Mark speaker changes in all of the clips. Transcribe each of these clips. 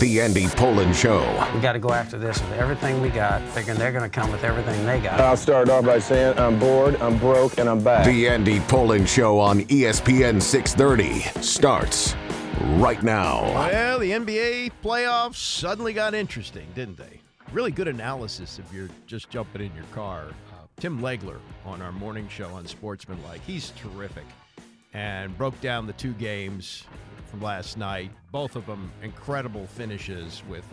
Speaker 1: The Andy Poland Show.
Speaker 2: We got to go after this with everything we got, thinking they're going to come with everything they got.
Speaker 3: I'll start off by saying I'm bored, I'm broke, and I'm back.
Speaker 1: The Andy Poland Show on ESPN 630 starts right now.
Speaker 4: Well, the NBA playoffs suddenly got interesting, didn't they? Really good analysis if you're just jumping in your car. Tim Legler on our morning show on Sportsmanlike, he's terrific, and broke down the two games from last night. Both of them incredible finishes, with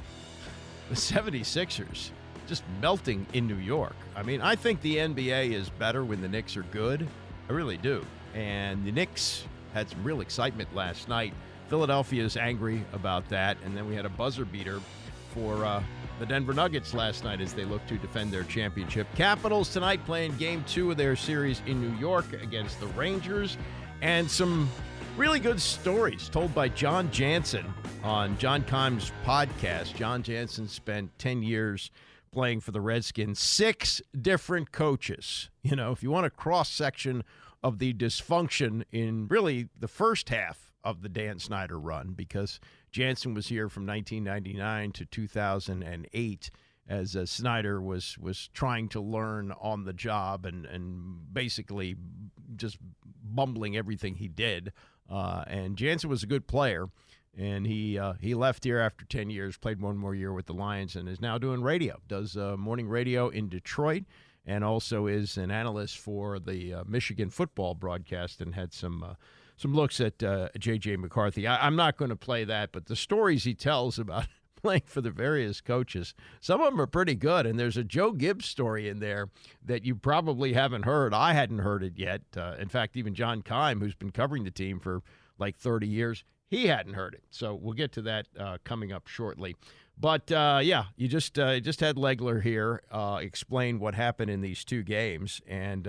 Speaker 4: the 76ers just melting in New York. I mean, I think the NBA is better when the Knicks are good. I really do. And the Knicks had some real excitement last night. Philadelphia is angry about that. And then we had a buzzer beater for the Denver Nuggets last night as they look to defend their championship. Capitals tonight playing Game 2 of their series in New York against the Rangers. And some really good stories told by Jon Jansen on John Keim's podcast. Jon Jansen spent 10 years playing for the Redskins, 6 different coaches. You know, if you want a cross-section of the dysfunction in really the first half of the Dan Snyder run, because Jansen was here from 1999 to 2008 as Snyder was trying to learn on the job and basically just bumbling everything he did. And Jansen was a good player, and he left here after 10 years, played one more year with the Lions, and is now doing radio, does morning radio in Detroit, and also is an analyst for the Michigan football broadcast, and had some looks at J.J. McCarthy. I'm not going to play that, but the stories he tells about playing for the various coaches, some of them are pretty good, and there's a Joe Gibbs story in there that you probably haven't heard. I hadn't heard it yet. In fact, even John Keim, who's been covering the team for like 30 years, he hadn't heard it. So we'll get to that coming up shortly. But, yeah, you just had Legler here explain what happened in these two games, and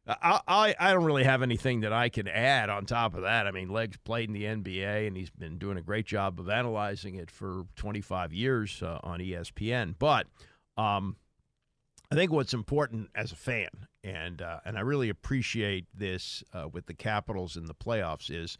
Speaker 4: I don't really have anything that I can add on top of that. I mean, Leg's played in the NBA, and he's been doing a great job of analyzing it for 25 years on ESPN. But I think what's important as a fan, and I really appreciate this with the Capitals in the playoffs, is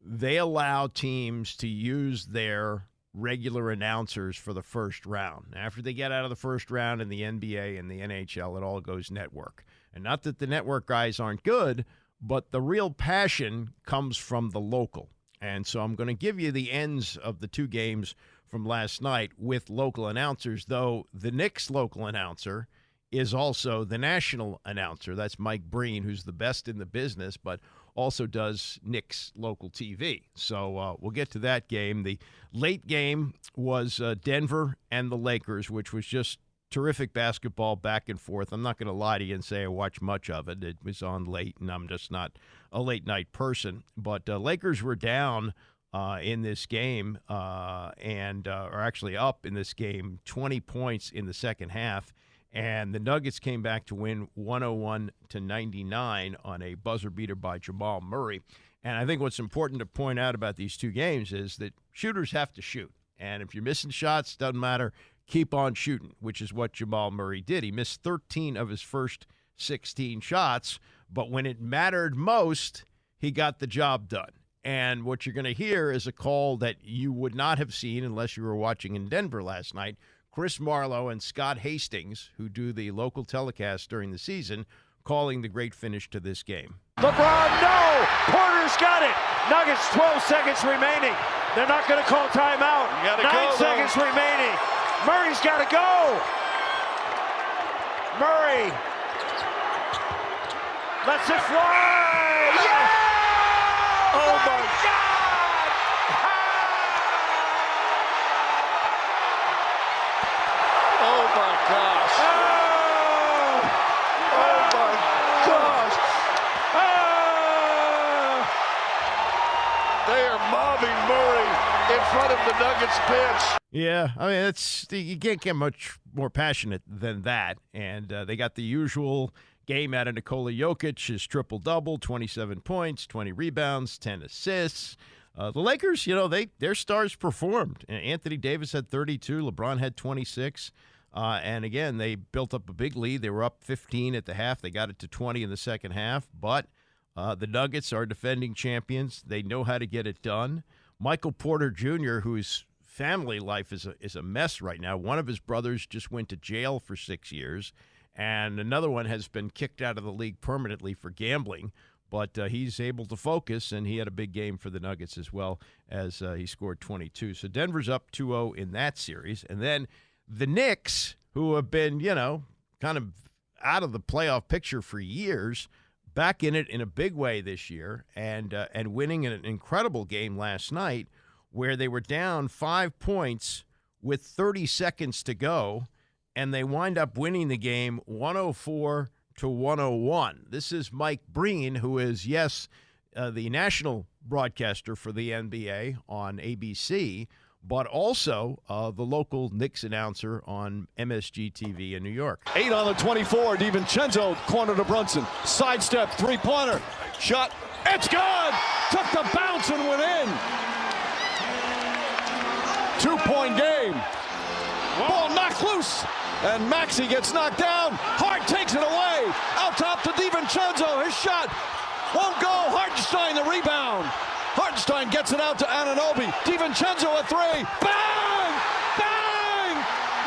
Speaker 4: they allow teams to use their regular announcers for the first round. After they get out of the first round in the NBA and the NHL, it all goes network. And not that the network guys aren't good, but the real passion comes from the local. And so I'm going to give you the ends of the two games from last night with local announcers, though the Knicks local announcer is also the national announcer. That's Mike Breen, who's the best in the business, but also does Knicks local TV. So we'll get to that game. The late game was Denver and the Lakers, which was just terrific basketball back and forth. I'm not going to lie to you and say I watched much of it. It was on late, and I'm just not a late-night person. But Lakers were down in this game and are actually up in this game 20 points in the second half. And the Nuggets came back to win 101-99 on a buzzer beater by Jamal Murray. And I think what's important to point out about these two games is that shooters have to shoot. And if you're missing shots, doesn't matter, keep on shooting, which is what Jamal Murray did. He missed 13 of his first 16 shots, but when it mattered most, he got the job done. And what you're going to hear is a call that you would not have seen unless you were watching in Denver last night. Chris Marlowe and Scott Hastings, who do the local telecast during the season, calling the great finish to this game.
Speaker 5: LeBron, no! Porter's got it! Nuggets, 12 seconds remaining. They're not going to call timeout. 9 seconds remaining. Murray's got to go! Murray lets it fly! Yeah! Oh, my God! Oh, my gosh. Oh, my gosh. They are mobbing Murray in front of the Nuggets bench.
Speaker 4: Yeah, I mean, you can't get much more passionate than that. And they got the usual game out of Nikola Jokic, his triple-double, 27 points, 20 rebounds, 10 assists. The Lakers, their stars performed. Anthony Davis had 32. LeBron had 26. And, again, they built up a big lead. They were up 15 at the half. They got it to 20 in the second half. But the Nuggets are defending champions. They know how to get it done. Michael Porter Jr., who's family life is a mess right now. One of his brothers just went to jail for 6 years, and another one has been kicked out of the league permanently for gambling. But he's able to focus, and he had a big game for the Nuggets as well as he scored 22. So Denver's up 2-0 in that series. And then the Knicks, who have been, kind of out of the playoff picture for years, back in it in a big way this year and winning an incredible game last night where they were down 5 points with 30 seconds to go, and they wind up winning the game 104-101. This is Mike Breen, who is, the national broadcaster for the NBA on ABC, but also the local Knicks announcer on MSG TV in New York.
Speaker 6: 8 on the 24. DiVincenzo, corner to Brunson. Sidestep, three-pointer. Shot. It's good! Took the bounce and went in. 2-point game. Ball knocked loose. And Maxey gets knocked down. Hart takes it away. Out top to DiVincenzo. His shot won't go. Hartenstein the rebound. Hartenstein gets it out to Anunoby. DiVincenzo a three. Bang! Bang!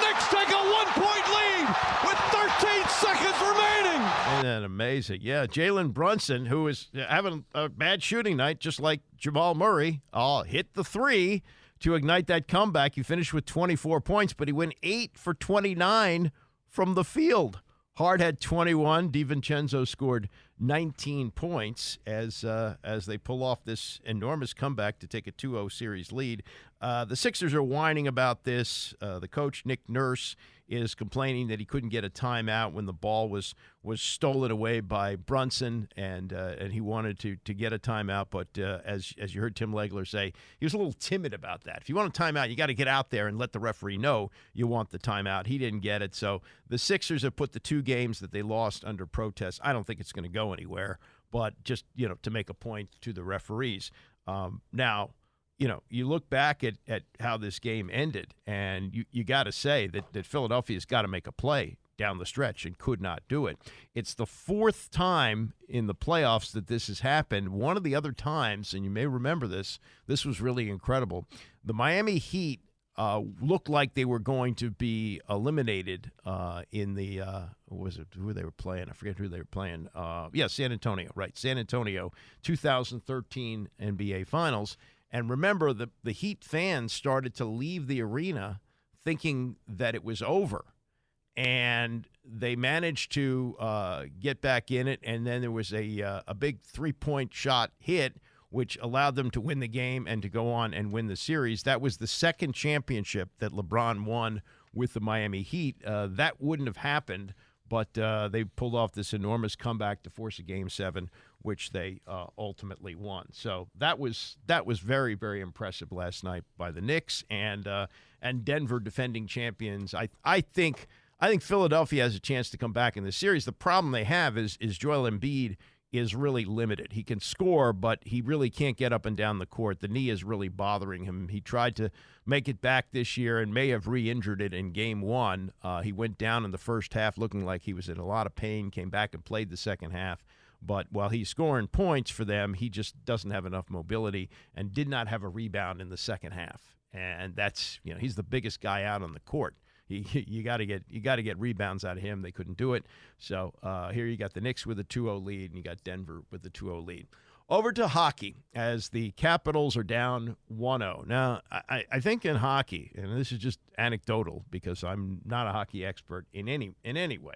Speaker 6: Knicks take a 1-point lead with 13 seconds remaining.
Speaker 4: Isn't that amazing? Yeah, Jalen Brunson, who is having a bad shooting night, just like Jamal Murray, hit the three to ignite that comeback. He finished with 24 points, but he went 8 for 29 from the field. Hart had 21. DiVincenzo scored 19 points as they pull off this enormous comeback to take a 2-0 series lead. The Sixers are whining about this. The coach, Nick Nurse, is complaining that he couldn't get a timeout when the ball was stolen away by Brunson, and he wanted to get a timeout. But as you heard Tim Legler say, he was a little timid about that. If you want a timeout, you got to get out there and let the referee know you want the timeout. He didn't get it. So the Sixers have put the 2 games that they lost under protest. I don't think it's going to go anywhere, but just to make a point to the referees. Now, you look back at how this game ended, and you got to say that Philadelphia's got to make a play down the stretch and could not do it. It's the 4th time in the playoffs that this has happened. One of the other times, and you may remember this was really incredible. The Miami Heat looked like they were going to be eliminated in the who they were playing? I forget who they were playing. San Antonio, right? San Antonio, 2013 NBA Finals. And remember, the Heat fans started to leave the arena thinking that it was over. And they managed to get back in it, and then there was a big 3-point shot hit, which allowed them to win the game and to go on and win the series. That was the second championship that LeBron won with the Miami Heat. That wouldn't have happened, but they pulled off this enormous comeback to force a Game 7, which they ultimately won. So that was very, very impressive last night by the Knicks and Denver, defending champions. I think Philadelphia has a chance to come back in the series. The problem they have is Joel Embiid is really limited. He can score, but he really can't get up and down the court. The knee is really bothering him. He tried to make it back this year and may have re-injured it in Game 1. He went down in the first half looking like he was in a lot of pain, came back and played the second half. But while he's scoring points for them, he just doesn't have enough mobility and did not have a rebound in the second half. And that's, he's the biggest guy out on the court. You got to get rebounds out of him. They couldn't do it. So here you got the Knicks with a 2-0 lead, and you got Denver with the 2-0 lead. Over to hockey, as the Capitals are down 1-0. Now, I think in hockey, and this is just anecdotal because I'm not a hockey expert in any way,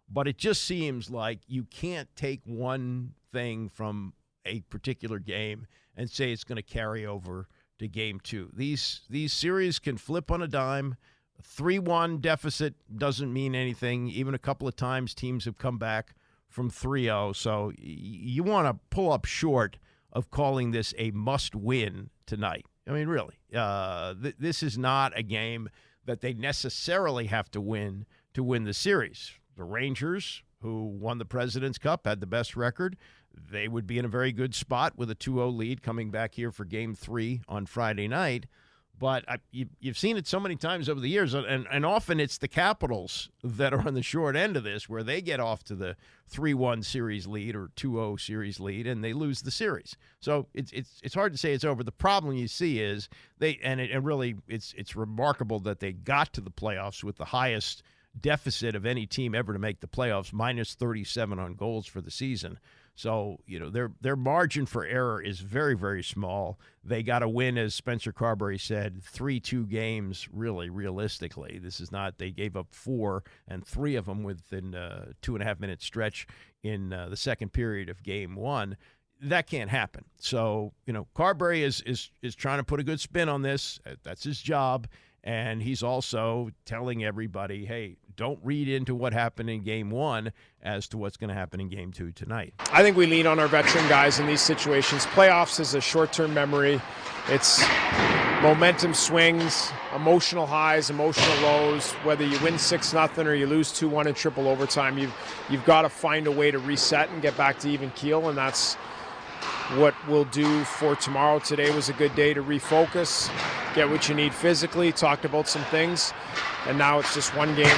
Speaker 4: but it just seems like you can't take one thing from a particular game and say it's going to carry over to Game 2. These series can flip on a dime. 3-1 deficit doesn't mean anything. Even a couple of times teams have come back from 3-0. So you want to pull up short of calling this a must-win tonight. I mean, really, this is not a game that they necessarily have to win the series. The Rangers, who won the President's Cup, had the best record. They would be in a very good spot with a 2-0 lead coming back here for Game 3 on Friday night. But you've seen it so many times over the years, and often it's the Capitals that are on the short end of this, where they get off to the 3-1 series lead or 2-0 series lead, and they lose the series. So it's hard to say it's over. The problem you see is it's remarkable that they got to the playoffs with the highest deficit of any team ever to make the playoffs, minus 37 on goals for the season. So, their margin for error is very, very small. They got to win, as Spencer Carberry said, 3-2 games, really, realistically. This is not, they gave up 4, and 3 of them within a 2.5-minute stretch in the second period of game 1. That can't happen. So, Carberry is trying to put a good spin on this. That's his job. And he's also telling everybody, hey, don't read into what happened in game 1 as to what's going to happen in game 2 tonight.
Speaker 7: I think we lean on our veteran guys in these situations. Playoffs is a short-term memory. It's momentum swings, emotional highs, emotional lows. Whether you win 6-0 or you lose 2-1 in triple overtime, you've got to find a way to reset and get back to even keel, and that's what we'll do for tomorrow. Today was a good day to refocus, get what you need physically, talked about some things, and now it's just one game.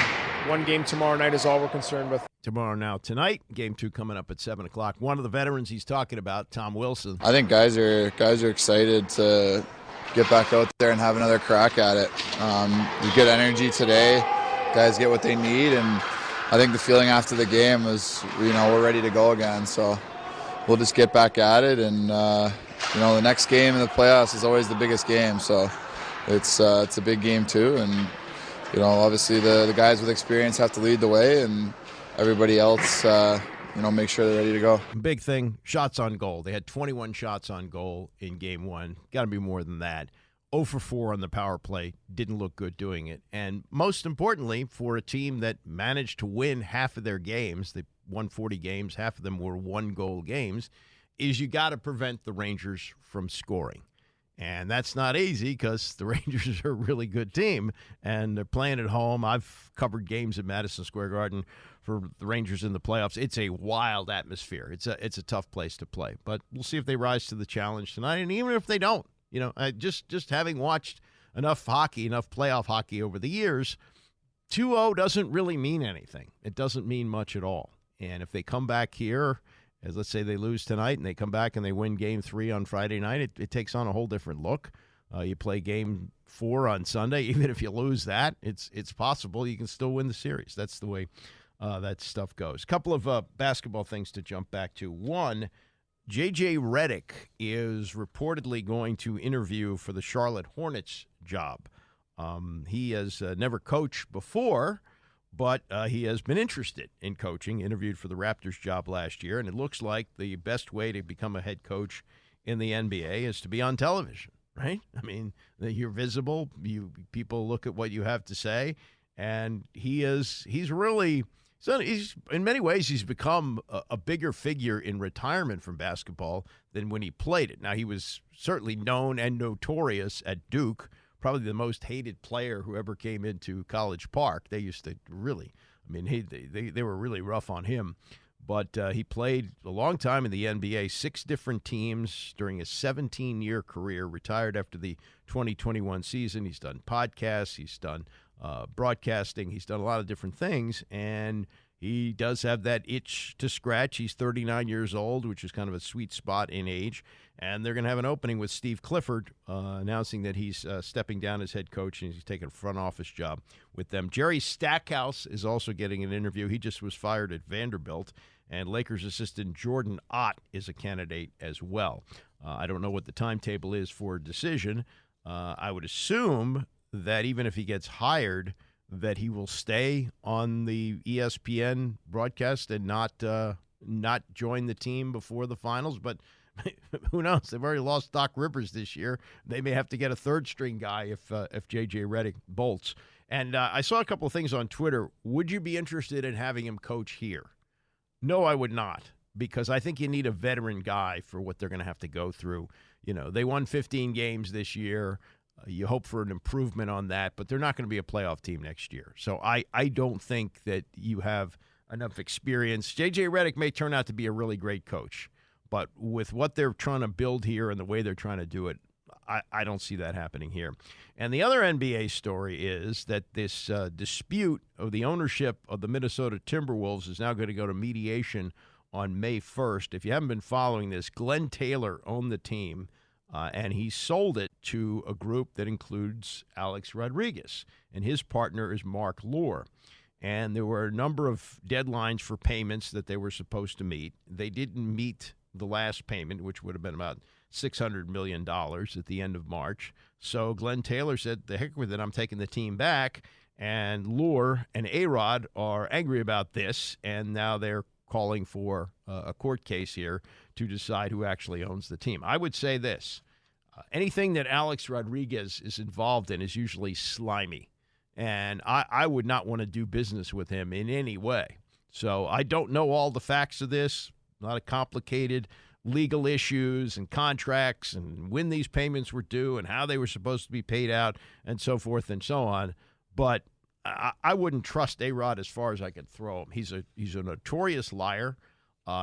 Speaker 7: One game tomorrow night is all we're concerned with.
Speaker 4: Tomorrow now tonight, game 2 coming up at 7 o'clock. One of the veterans he's talking about, Tom Wilson.
Speaker 8: I think guys are excited to get back out there and have another crack at it. There's good energy today. Guys get what they need, and I think the feeling after the game was, we're ready to go again. So we'll just get back at it, and the next game in the playoffs is always the biggest game. So it's a big game too, and obviously the guys with experience have to lead the way, and everybody else, make sure they're ready to go.
Speaker 4: Big thing, shots on goal. They had 21 shots on goal in game 1. Got to be more than that. 0 for 4 on the power play. Didn't look good doing it. And most importantly, for a team that managed to win half of their games, they won 40 games, half of them were 1-goal games, is you got to prevent the Rangers from scoring. And that's not easy because the Rangers are a really good team, and they're playing at home. I've covered games at Madison Square Garden for the Rangers in the playoffs. It's a wild atmosphere. It's a tough place to play. But we'll see if they rise to the challenge tonight. And even if they don't, just having watched enough hockey, enough playoff hockey over the years, 2-0 doesn't really mean anything. It doesn't mean much at all. And if they come back here, as let's say they lose tonight and they come back and they win game 3 on Friday night, it takes on a whole different look. You play game 4 on Sunday. Even if you lose that, it's possible you can still win the series. That's the way that stuff goes. A couple of basketball things to jump back to. One, J.J. Redick is reportedly going to interview for the Charlotte Hornets job. He has never coached before, but he has been interested in coaching, interviewed for the Raptors job last year, and it looks like the best way to become a head coach in the NBA is to be on television, right? I mean, you're visible. People look at what you have to say, and he's in many ways, he's become a bigger figure in retirement from basketball than when he played it. Now, he was certainly known and notorious at Duke, probably the most hated player who ever came into College Park. They used to really, they were really rough on him. But he played a long time in the NBA, 6 different teams during a 17-year career, retired after the 2021 season. He's done podcasts, he's done broadcasting, he's done a lot of different things, and he does have that itch to scratch. He's 39 years old, which is kind of a sweet spot in age. And they're going to have an opening with Steve Clifford announcing that he's stepping down as head coach and he's taking a front office job with them. Jerry Stackhouse is also getting an interview. He just was fired at Vanderbilt. And Lakers assistant Jordan Ott is a candidate as well. I don't know what the timetable is for a decision. I would assume that even if he gets hired, that he will stay on the ESPN broadcast and not join the team before the finals. But who knows? They've already lost Doc Rivers this year. They may have to get a third-string guy if J.J. Redick bolts. And I saw a couple of things on Twitter. Would you be interested in having him coach here? No, I would not, because I think you need a veteran guy for what they're going to have to go through. They won 15 games this year. You hope for an improvement on that, but they're not going to be a playoff team next year. So I don't think that you have enough experience. J.J. Redick may turn out to be a really great coach, but with what they're trying to build here and the way they're trying to do it, I don't see that happening here. And the other NBA story is that this dispute of the ownership of the Minnesota Timberwolves is now going to go to mediation on May 1st. If you haven't been following this, Glenn Taylor owned the team, and he sold it to a group that includes Alex Rodriguez, and his partner is Mark Lore. And there were a number of deadlines for payments that they were supposed to meet. They didn't meet the last payment, which would have been about $600 million at the end of March. So Glenn Taylor said, the heck with it, I'm taking the team back. And Lure and A-Rod are angry about this, and now they're calling for a court case here to decide who actually owns the team. I would say this. Anything that Alex Rodriguez is involved in is usually slimy, and I would not want to do business with him in any way. So I don't know all the facts of this, a lot of complicated legal issues and contracts and when these payments were due and how they were supposed to be paid out and so forth and so on. But I wouldn't trust A-Rod as far as I could throw him. He's a notorious liar.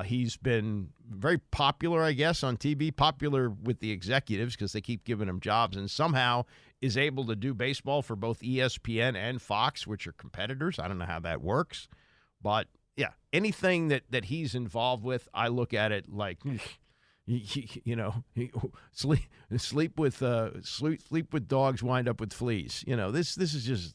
Speaker 4: He's been very popular, I guess, on TV, popular with the executives because they keep giving him jobs, and somehow is able to do baseball for both ESPN and Fox, which are competitors. I don't know how that works. But, yeah, anything that he's involved with, I look at it like, sleep with dogs, wind up with fleas. This is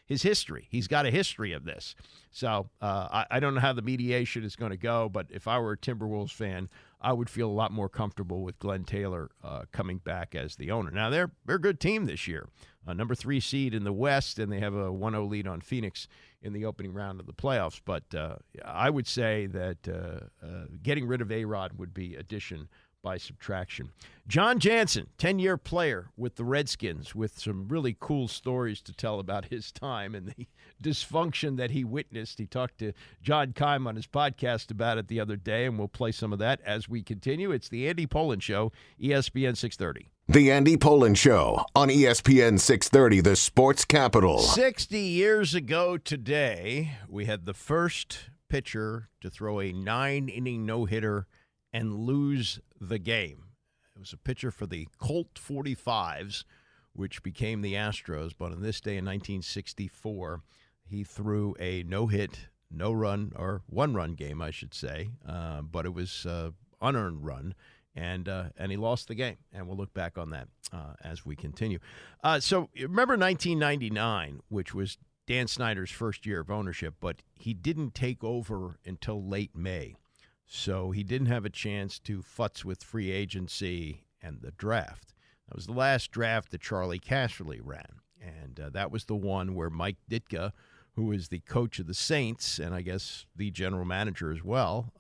Speaker 4: his history. He's got a history of this. So I don't know how the mediation is going to go, but if I were a Timberwolves fan, I would feel a lot more comfortable with Glenn Taylor coming back as the owner. Now, they're a good team this year. Number 3 seed in the West, and they have a 1-0 lead on Phoenix in the opening round of the playoffs. But I would say that getting rid of A-Rod would be addition by subtraction. Jon Jansen, 10-year player with the Redskins, with some really cool stories to tell about his time and the dysfunction that he witnessed. He talked to John Keim on his podcast about it the other day, and we'll play some of that as we continue. It's the Andy Pollin Show, ESPN 630.
Speaker 1: The Andy Pollin Show on ESPN 630, the sports capital.
Speaker 4: 60 years ago today, we had the first pitcher to throw a 9-inning no-hitter and lose the game. It was a pitcher for the Colt 45s, which became the Astros. But on this day in 1964, he threw a no-hit, no-run, or one-run game, I should say. But it was unearned run, and he lost the game. And we'll look back on that as we continue. So remember 1999, which was Dan Snyder's first year of ownership, but he didn't take over until late May. So he didn't have a chance to futz with free agency and the draft. That was the last draft that Charlie Casserly ran. And that was the one where Mike Ditka, who is the coach of the Saints and I guess the general manager as well,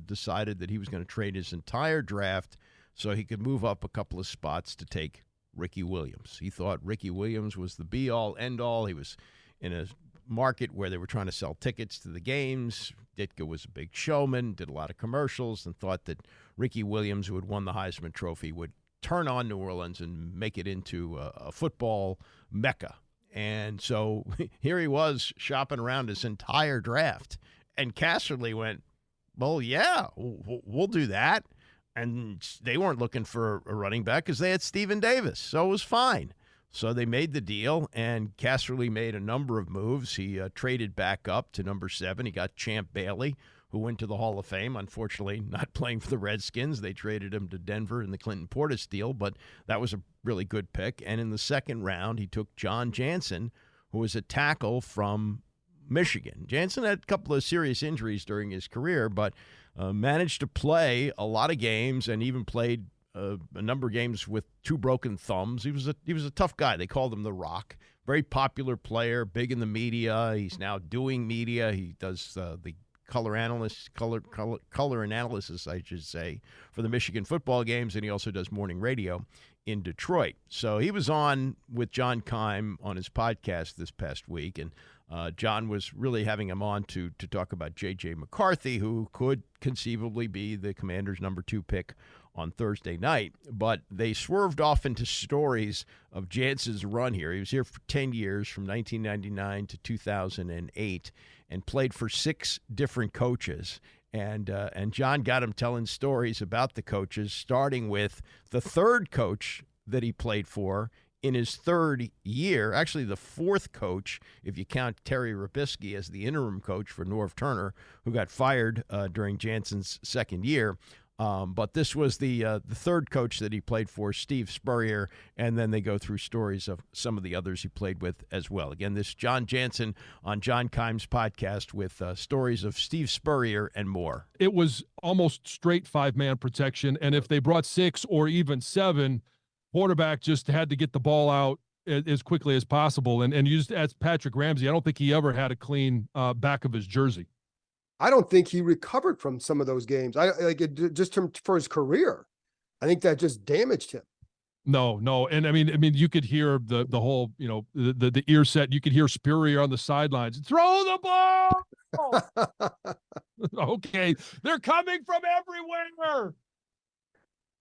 Speaker 4: decided that he was going to trade his entire draft so he could move up a couple of spots to take Ricky Williams. He thought Ricky Williams was the be-all, end-all. He was in a market where they were trying to sell tickets to the games. Ditka was a big showman, did a lot of commercials, and thought that Ricky Williams, who had won the Heisman Trophy, would turn on New Orleans and make it into a football mecca. And so here he was shopping around his entire draft. And Casserly went, well, yeah, we'll do that. And they weren't looking for a running back because they had Stephen Davis, so it was fine. So they made the deal, and Casserly made a number of moves. He traded back up to number 7. He got Champ Bailey, who went to the Hall of Fame. Unfortunately, not playing for the Redskins. They traded him to Denver in the Clinton Portis deal, but that was a really good pick. And in the second round, he took Jon Jansen, who was a tackle from Michigan. Jansen had a couple of serious injuries during his career, but managed to play a lot of games and even played a number of games with 2 broken thumbs. He was a tough guy. They called him the Rock. Very popular player, big in the media. He's now doing media. He does the color analysis, I should say, for the Michigan football games, and he also does morning radio in Detroit. So he was on with John Keim on his podcast this past week, and John was really having him on to talk about J.J. McCarthy, who could conceivably be the Commanders' number 2 pick on Thursday night. But they swerved off into stories of Jansen's run here. He was here for 10 years, from 1999 to 2008, and played for 6 different coaches. And John got him telling stories about the coaches, starting with the third coach that he played for in his third year, actually the fourth coach, if you count Terry Rubisky as the interim coach for Norv Turner, who got fired during Jansen's second year. But this was the third coach that he played for, Steve Spurrier, and then they go through stories of some of the others he played with as well. Again, this is Jon Jansen on John Keim's podcast with stories of Steve Spurrier and more.
Speaker 9: It was almost straight five-man protection, and if they brought 6 or even 7, quarterback just had to get the ball out as quickly as possible. And you just asked Patrick Ramsey, I don't think he ever had a clean back of his jersey.
Speaker 10: I don't think he recovered from some of those games. Just for his career. I think that just damaged him.
Speaker 9: No. And I mean, you could hear the whole, the ear set. You could hear Spurrier on the sidelines. Throw the ball. Okay. They're coming from everywhere.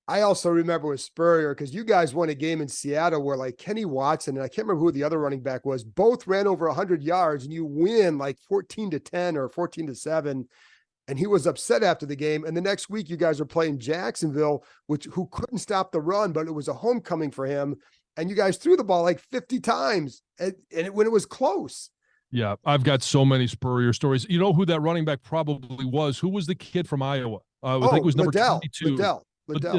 Speaker 10: I also remember with Spurrier, because you guys won a game in Seattle where like Kenny Watson, and I can't remember who the other running back was, both ran over 100 yards and you win like 14-10 or 14-7. And he was upset after the game. And the next week you guys are playing Jacksonville, who couldn't stop the run, but it was a homecoming for him. And you guys threw the ball like 50 times when it was close.
Speaker 9: Yeah, I've got so many Spurrier stories. You know who that running back probably was? Who was the kid from Iowa? I think it was number 22.
Speaker 10: Liddell.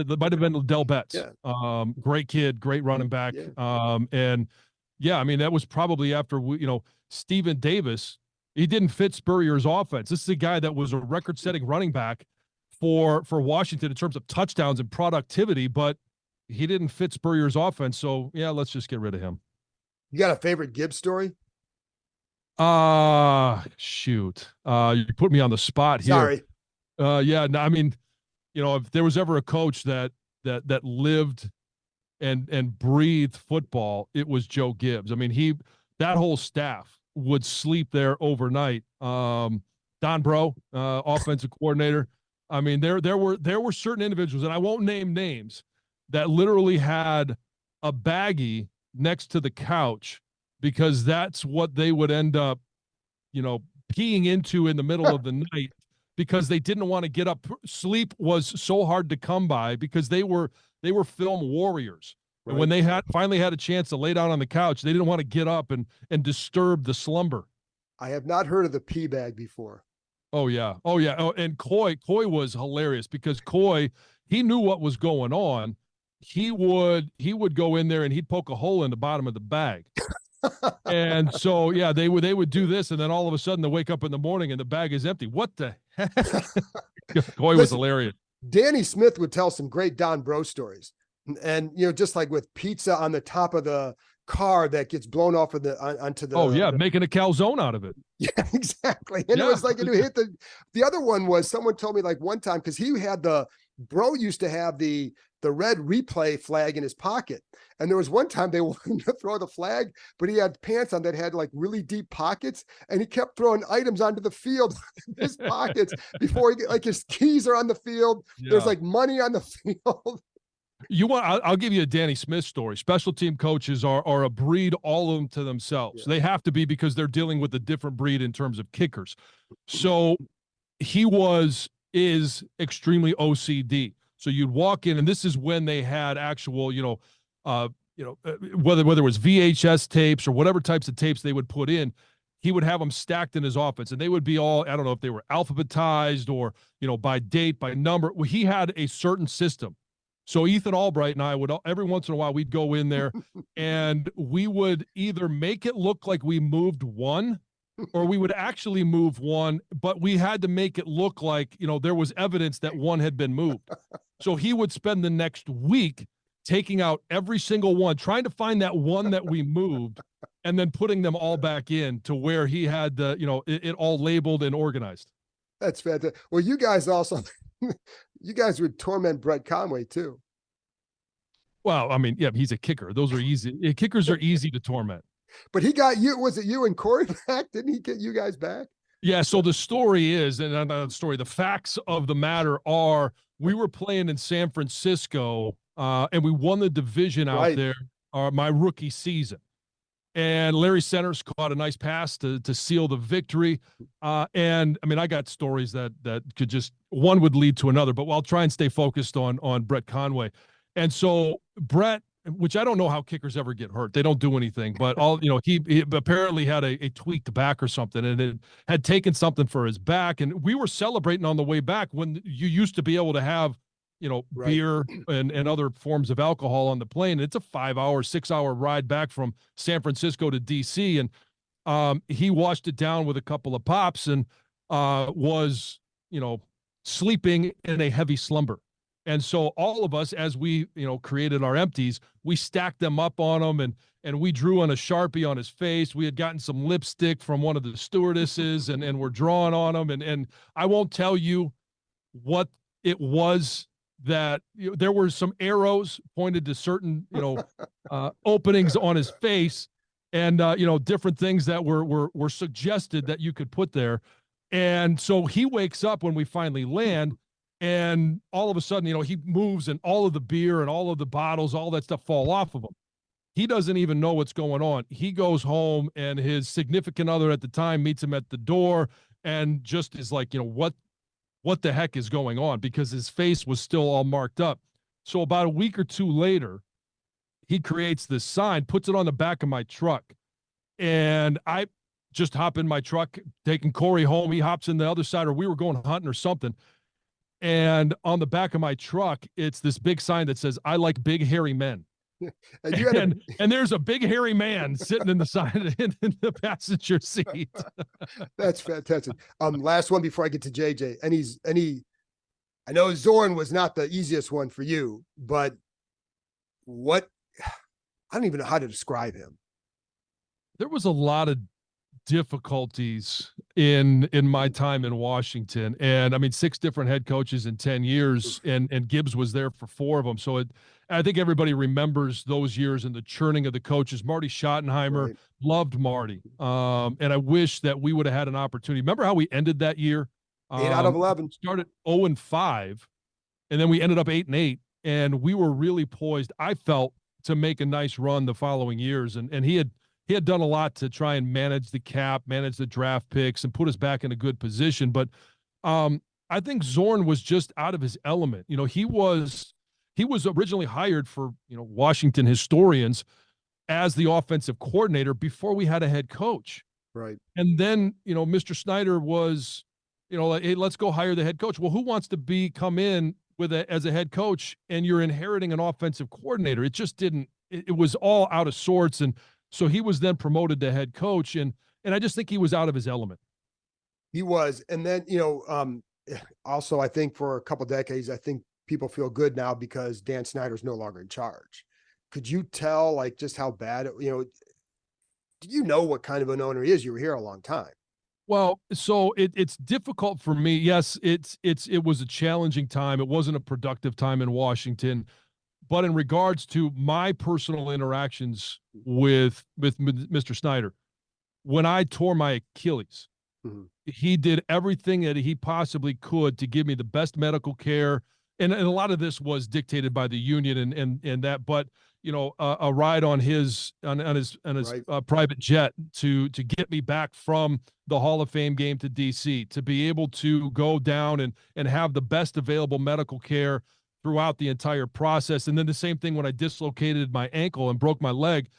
Speaker 9: It might have been Liddell Betts.
Speaker 10: Yeah.
Speaker 9: Great kid, great running back.
Speaker 10: Yeah.
Speaker 9: And yeah, I mean, that was probably after Stephen Davis. He didn't fit Spurrier's offense. This is a guy that was a record-setting running back for Washington in terms of touchdowns and productivity, but he didn't fit Spurrier's offense. So yeah, let's just get rid of him.
Speaker 10: You got a favorite Gibbs story?
Speaker 9: Shoot. You put me on the spot here.
Speaker 10: Sorry.
Speaker 9: Yeah, no, I mean, if there was ever a coach that lived and breathed football, it was Joe Gibbs. I mean, that whole staff would sleep there overnight. Don Bro, offensive coordinator. I mean, there were certain individuals, and I won't name names, that literally had a baggie next to the couch because that's what they would end up, peeing into in the middle of the night. Because they didn't want to get up. Sleep was so hard to come by because they were film warriors. Right. And when they finally had a chance to lay down on the couch, they didn't want to get up and disturb the slumber.
Speaker 10: I have not heard of the pee bag before.
Speaker 9: Oh yeah. Oh, and Coy was hilarious because Coy, he knew what was going on. He would go in there and he'd poke a hole in the bottom of the bag. And so, yeah, they would do this, and then all of a sudden they wake up in the morning and the bag is empty. What the heck? Coy was hilarious.
Speaker 10: Danny Smith would tell some great Don Bro stories. And, just like with pizza on the top of the car that gets blown off of onto the.
Speaker 9: Oh, yeah, making a calzone out of it.
Speaker 10: Yeah, exactly. And it was like, you hit the other one was someone told me like one time, because he had Bro used to have the red replay flag in his pocket. And there was one time they wanted to throw the flag, but he had pants on that had like really deep pockets. And he kept throwing items onto the field in his pockets before his keys are on the field. Yeah. There's like money on the field.
Speaker 9: I'll give you a Danny Smith story. Special team coaches are a breed all of them to themselves. Yeah. They have to be because they're dealing with a different breed in terms of kickers. So he is extremely OCD. So you'd walk in, and this is when they had actual, whether it was VHS tapes or whatever types of tapes they would put in, he would have them stacked in his office, and they would be all, I don't know if they were alphabetized or, by date, by number. Well, he had a certain system. So Ethan Albright and I would, every once in a while, we'd go in there and we would either make it look like we moved one, or we would actually move one, but we had to make it look like, there was evidence that one had been moved. So he would spend the next week taking out every single one, trying to find that one that we moved, and then putting them all back in to where he had it all labeled and organized.
Speaker 10: That's fantastic. Well, you guys also, you guys would torment Brett Conway too.
Speaker 9: Well, I mean, yeah, he's a kicker. Those are easy. Kickers are easy to torment.
Speaker 10: But he got you. Was it you and Corey back? Didn't he get you guys back?
Speaker 9: Yeah. So the story is, the facts of the matter are, we were playing in San Francisco, and we won the division out there, my rookie season. And Larry Centers caught a nice pass to seal the victory. And I mean, I got stories that could just, one would lead to another, but I'll try and stay focused on Brett Conway. And so Brett, which I don't know how kickers ever get hurt. They don't do anything, but he apparently had a tweaked back or something, and it had taken something for his back. And we were celebrating on the way back when you used to be able to have, beer and other forms of alcohol on the plane. It's a 5-hour, 6-hour ride back from San Francisco to DC. And he washed it down with a couple of pops and was, sleeping in a heavy slumber. And so all of us, as we, created our empties, we stacked them up on him and we drew on a Sharpie on his face. We had gotten some lipstick from one of the stewardesses and we're drawing on him. And I won't tell you what it was that there were some arrows pointed to certain, openings on his face and, different things that were suggested that you could put there. And so he wakes up when we finally land. And all of a sudden, he moves and all of the beer and all of the bottles, all that stuff fall off of him. He doesn't even know what's going on. He goes home and his significant other at the time meets him at the door and just is like, what the heck is going on? Because his face was still all marked up. So about a week or two later, he creates this sign, puts it on the back of my truck. And I just hop in my truck, taking Corey home. He hops in the other side, or we were going hunting or something. And on the back of my truck, it's this big sign that says, "I like big hairy men." And there's a big hairy man sitting in the side in the passenger seat.
Speaker 10: That's fantastic. Last one before I get to JJ. I know Zorn was not the easiest one for you, but I don't even know how to describe him.
Speaker 9: There was a lot of difficulties in my time in Washington, and I mean 6 different head coaches in 10 years, and Gibbs was there for 4 of them. So I think everybody remembers those years and the churning of the coaches. Marty Schottenheimer, loved Marty, and I wish that we would have had an opportunity. Remember how we ended that year?
Speaker 10: 8 out of 11.
Speaker 9: Started 0-5, and then we ended up 8-8, and we were really poised, I felt, to make a nice run the following years. And he had done a lot to try and manage the cap, manage the draft picks, and put us back in a good position. But I think Zorn was just out of his element. He was originally hired for, Washington historians as the offensive coordinator before we had a head coach.
Speaker 10: Right.
Speaker 9: And then, Mr. Snyder was, like, hey, let's go hire the head coach. Well, who wants to come in as a head coach and you're inheriting an offensive coordinator? It just didn't, it was all out of sorts. And so he was then promoted to head coach. And I just think he was out of his element.
Speaker 10: He was. And then, also, I think for a couple decades, I think people feel good now because Dan Snyder's no longer in charge. Could you tell, like, just how bad, do you know what kind of an owner he is? You were here a long time.
Speaker 9: Well, so it's difficult for me. Yes, it was a challenging time. It wasn't a productive time in Washington. But in regards to my personal interactions with Mr. Snyder, when I tore my Achilles, he did everything that he possibly could to give me the best medical care. And a lot of this was dictated by the union and that, but a ride on his private jet to get me back from the Hall of Fame game to DC, to be able to go down and have the best available medical care throughout the entire process. And then the same thing when I dislocated my ankle and broke my leg,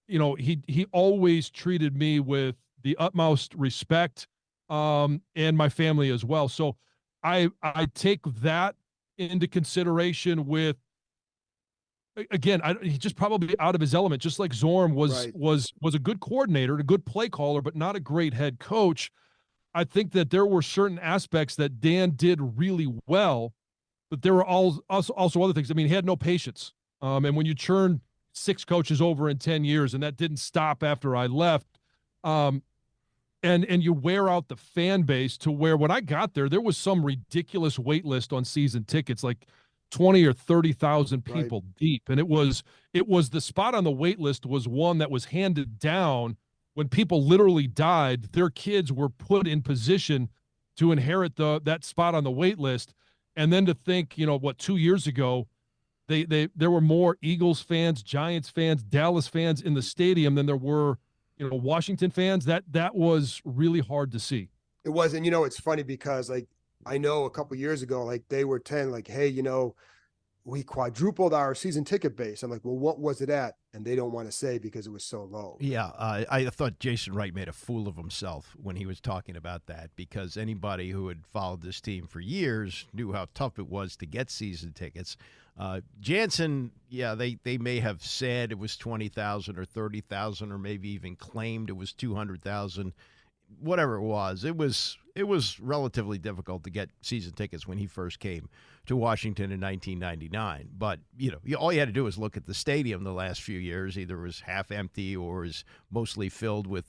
Speaker 9: he always treated me with the utmost respect, and my family as well. So I take that into consideration with, again, he's just probably out of his element, just like Zorn was a good coordinator, a good play caller, but not a great head coach. I think that there were certain aspects that Dan did really well, but there were also other things. I mean, he had no patience. And when you churn 6 coaches over in 10 years, and that didn't stop after I left, and you wear out the fan base to where when I got there was some ridiculous wait list on season tickets, like 20 or 30,000 people deep. And it was the spot on the wait list was one that was handed down when people literally died. Their kids were put in position to inherit that spot on the wait list. And then to think, 2 years ago, There were more Eagles fans, Giants fans, Dallas fans in the stadium than there were, Washington fans. That was really hard to see.
Speaker 10: It was, and it's funny because like I know a couple years ago, like they were telling like, hey, we quadrupled our season ticket base. I'm like, well, what was it at? And they don't want to say because it was so low.
Speaker 4: Yeah, I thought Jason Wright made a fool of himself when he was talking about that, because anybody who had followed this team for years knew how tough it was to get season tickets. Jansen, yeah, they may have said it was 20,000 or 30,000 or maybe even claimed it was 200,000. Whatever it was relatively difficult to get season tickets when he first came to Washington in 1999. But, all you had to do was look at the stadium the last few years. Either it was half empty or was mostly filled with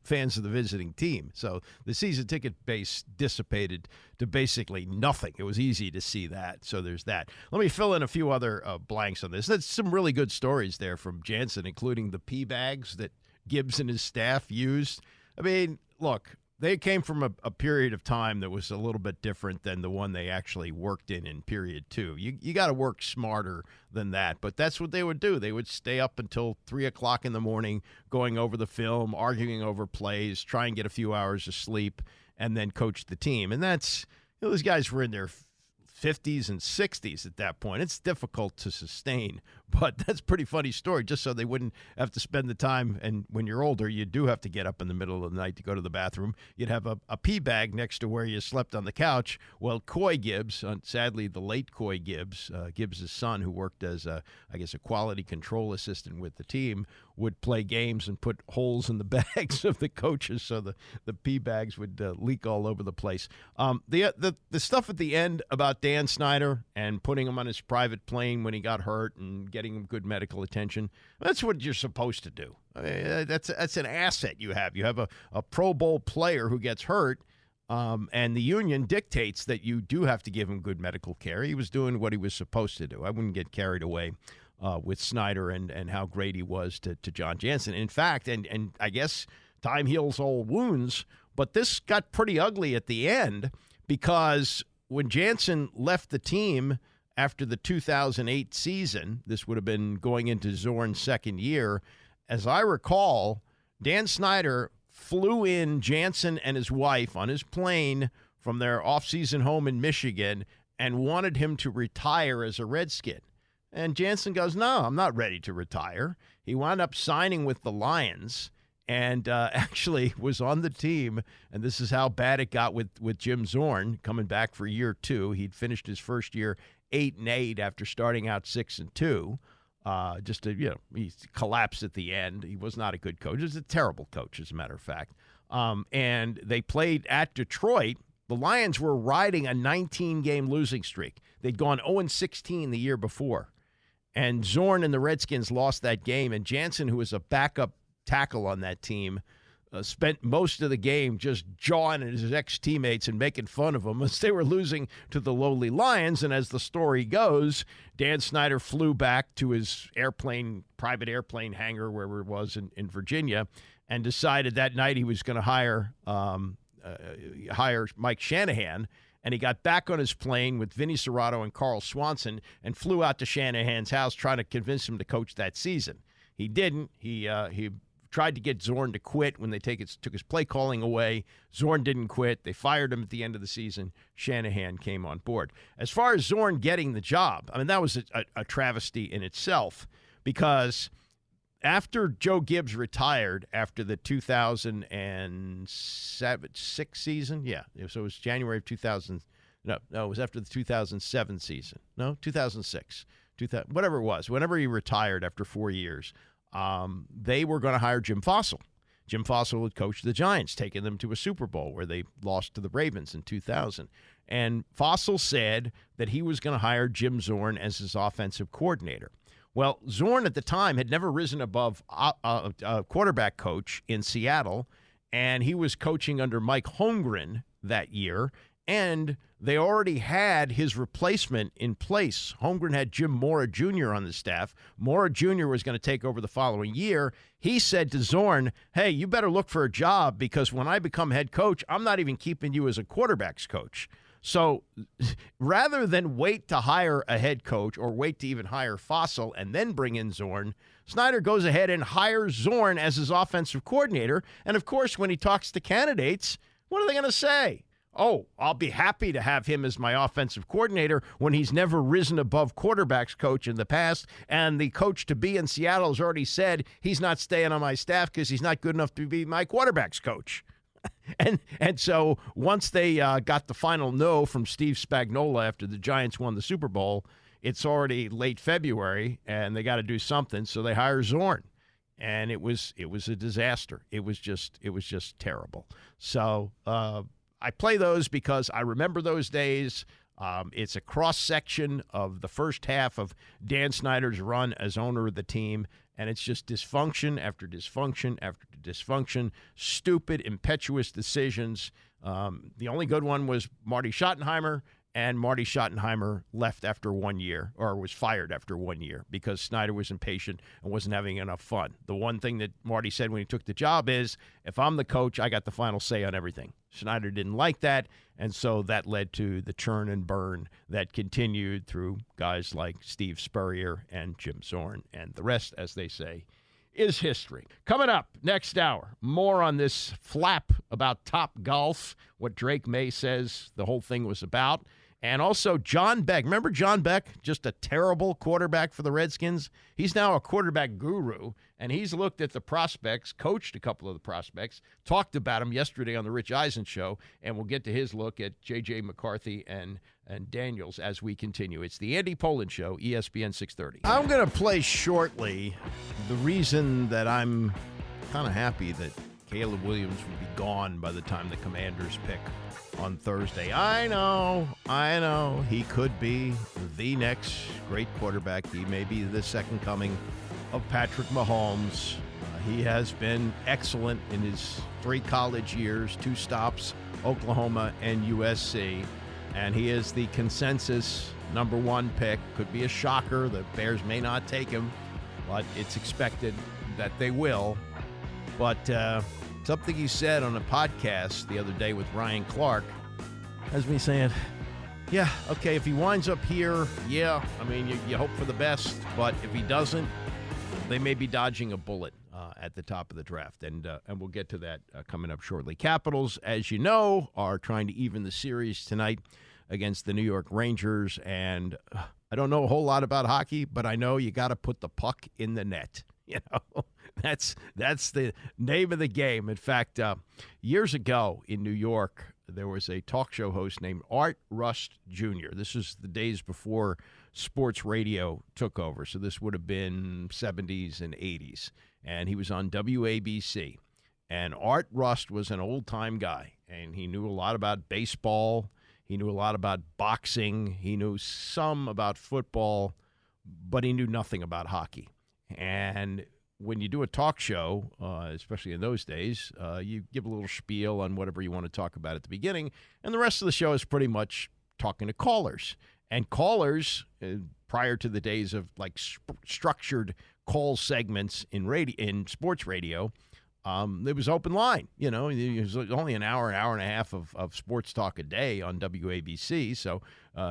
Speaker 4: fans of the visiting team. So the season ticket base dissipated to basically nothing. It was easy to see that. So there's that. Let me fill in a few other blanks on this. That's some really good stories there from Jansen, including the pee bags that Gibbs and his staff used. I mean, look, they came from a period of time that was a little bit different than the one they actually worked in period 2. You got to work smarter than that, but that's what they would do. They would stay up until 3 o'clock in the morning going over the film, arguing over plays, try and get a few hours of sleep, and then coach the team. And that's, those guys were in their 50s and 60s at that point. It's difficult to sustain, but that's a pretty funny story, just so they wouldn't have to spend the time. And when you're older, you do have to get up in the middle of the night to go to the bathroom. You'd have a pee bag next to where you slept on the couch. Well, Coy Gibbs, sadly the late Coy Gibbs, Gibbs' son, who worked as a quality control assistant with the team, would play games and put holes in the bags of the coaches so the pee bags would leak all over the place. The stuff at the end about Dan Snyder and putting him on his private plane when he got hurt and getting him good medical attention, that's what you're supposed to do. I mean, that's an asset you have. You have a Pro Bowl player who gets hurt, and the union dictates that you do have to give him good medical care. He was doing what he was supposed to do. I wouldn't get carried away with Snyder and how great he was to Jon Jansen. In fact, and I guess time heals all wounds, but this got pretty ugly at the end, because when Jansen left the team after the 2008 season, this would have been going into Zorn's second year, as I recall, Dan Snyder flew in Jansen and his wife on his plane from their off-season home in Michigan and wanted him to retire as a Redskin. And Jansen goes, no, I'm not ready to retire. He wound up signing with the Lions and actually was on the team. And this is how bad it got with Jim Zorn coming back for year 2. He'd finished his first year 8-8 after starting out 6-2. He collapsed at the end. He was not a good coach. He was a terrible coach, as a matter of fact. And they played at Detroit. The Lions were riding a 19-game losing streak. They'd gone 0-16 the year before. And Zorn and the Redskins lost that game. And Jansen, who was a backup tackle on that team, spent most of the game just jawing at his ex-teammates and making fun of them as they were losing to the lowly Lions. And as the story goes, Dan Snyder flew back to his private airplane hangar, wherever it was in Virginia, and decided that night he was going to hire Mike Shanahan. And he got back on his plane with Vinny Serrato and Carl Swanson and flew out to Shanahan's house trying to convince him to coach that season. He didn't. He tried to get Zorn to quit when they took his play calling away. Zorn didn't quit. They fired him at the end of the season. Shanahan came on board. As far as Zorn getting the job, I mean, that was a travesty in itself, because after Joe Gibbs retired after the 2006 season, so it was January of 2000. No, it was after the 2007 season. No, 2006, whatever it was. Whenever he retired after 4 years, they were going to hire Jim Fossil. Jim Fossil had coached the Giants, taking them to a Super Bowl where they lost to the Ravens in 2000. And Fossil said that he was going to hire Jim Zorn as his offensive coordinator. Well, Zorn at the time had never risen above a quarterback coach in Seattle, and he was coaching under Mike Holmgren that year, and they already had his replacement in place. Holmgren had Jim Mora Jr. on the staff. Mora Jr. was going to take over the following year. He said to Zorn, hey, you better look for a job, because when I become head coach, I'm not even keeping you as a quarterback's coach. So rather than wait to hire a head coach or wait to even hire Fossil and then bring in Zorn, Snyder goes ahead and hires Zorn as his offensive coordinator. And, of course, when he talks to candidates, what are they going to say? Oh, I'll be happy to have him as my offensive coordinator when he's never risen above quarterbacks coach in the past. And the coach-to-be in Seattle has already said he's not staying on my staff because he's not good enough to be my quarterbacks coach. And so once they got the final no from Steve Spagnuolo after the Giants won the Super Bowl, it's already late February, and they got to do something. So they hire Zorn. And it was a disaster. It was just terrible. So I play those because I remember those days. It's a cross-section of the first half of Dan Snyder's run as owner of the team, and it's just dysfunction after dysfunction after dysfunction, stupid, impetuous decisions. The only good one was Marty Schottenheimer, and Marty Schottenheimer left after 1 year, or was fired after 1 year because Snyder was impatient and wasn't having enough fun. The one thing that Marty said when he took the job is, if I'm the coach, I got the final say on everything. Snyder didn't like that, and so that led to the churn and burn that continued through guys like Steve Spurrier and Jim Zorn, and the rest, as they say, is history. Coming up next hour, more on this flap about Top Golf, what Drake May says the whole thing was about. And also John Beck. Remember John Beck? Just a terrible quarterback for the Redskins. He's now a quarterback guru, and he's looked at the prospects, coached a couple of the prospects, talked about them yesterday on the Rich Eisen Show, and we'll get to his look at J.J. McCarthy and Daniels as we continue. It's the Andy Pollin Show, ESPN 630. I'm going to play shortly the reason that I'm kind of happy that Caleb Williams will be gone by the time the Commanders pick on Thursday. I know. He could be the next great quarterback. He may be the second coming of Patrick Mahomes. He has been excellent in his 3 college years, 2 stops, Oklahoma and USC. And he is the consensus number 1 pick. Could be a shocker. The Bears may not take him, but it's expected that they will. But something he said on a podcast the other day with Ryan Clark has me saying, yeah, okay, if he winds up here, yeah, I mean, you hope for the best, but if he doesn't, they may be dodging a bullet at the top of the draft, and we'll get to that coming up shortly. Capitals, as you know, are trying to even the series tonight against the New York Rangers, and I don't know a whole lot about hockey, but I know you got to put the puck in the net. You know, that's the name of the game. In fact, years ago in New York, there was a talk show host named Art Rust Jr. This is the days before sports radio took over, so this would have been 70s and 80s. And he was on WABC. And Art Rust was an old-time guy, and he knew a lot about baseball. He knew a lot about boxing. He knew some about football, but he knew nothing about hockey. And when you do a talk show, especially in those days, you give a little spiel on whatever you want to talk about at the beginning, and the rest of the show is pretty much talking to callers. And callers, prior to the days of like structured call segments in sports radio, it was open line. You know, it was only an hour and a half of sports talk a day on WABC, so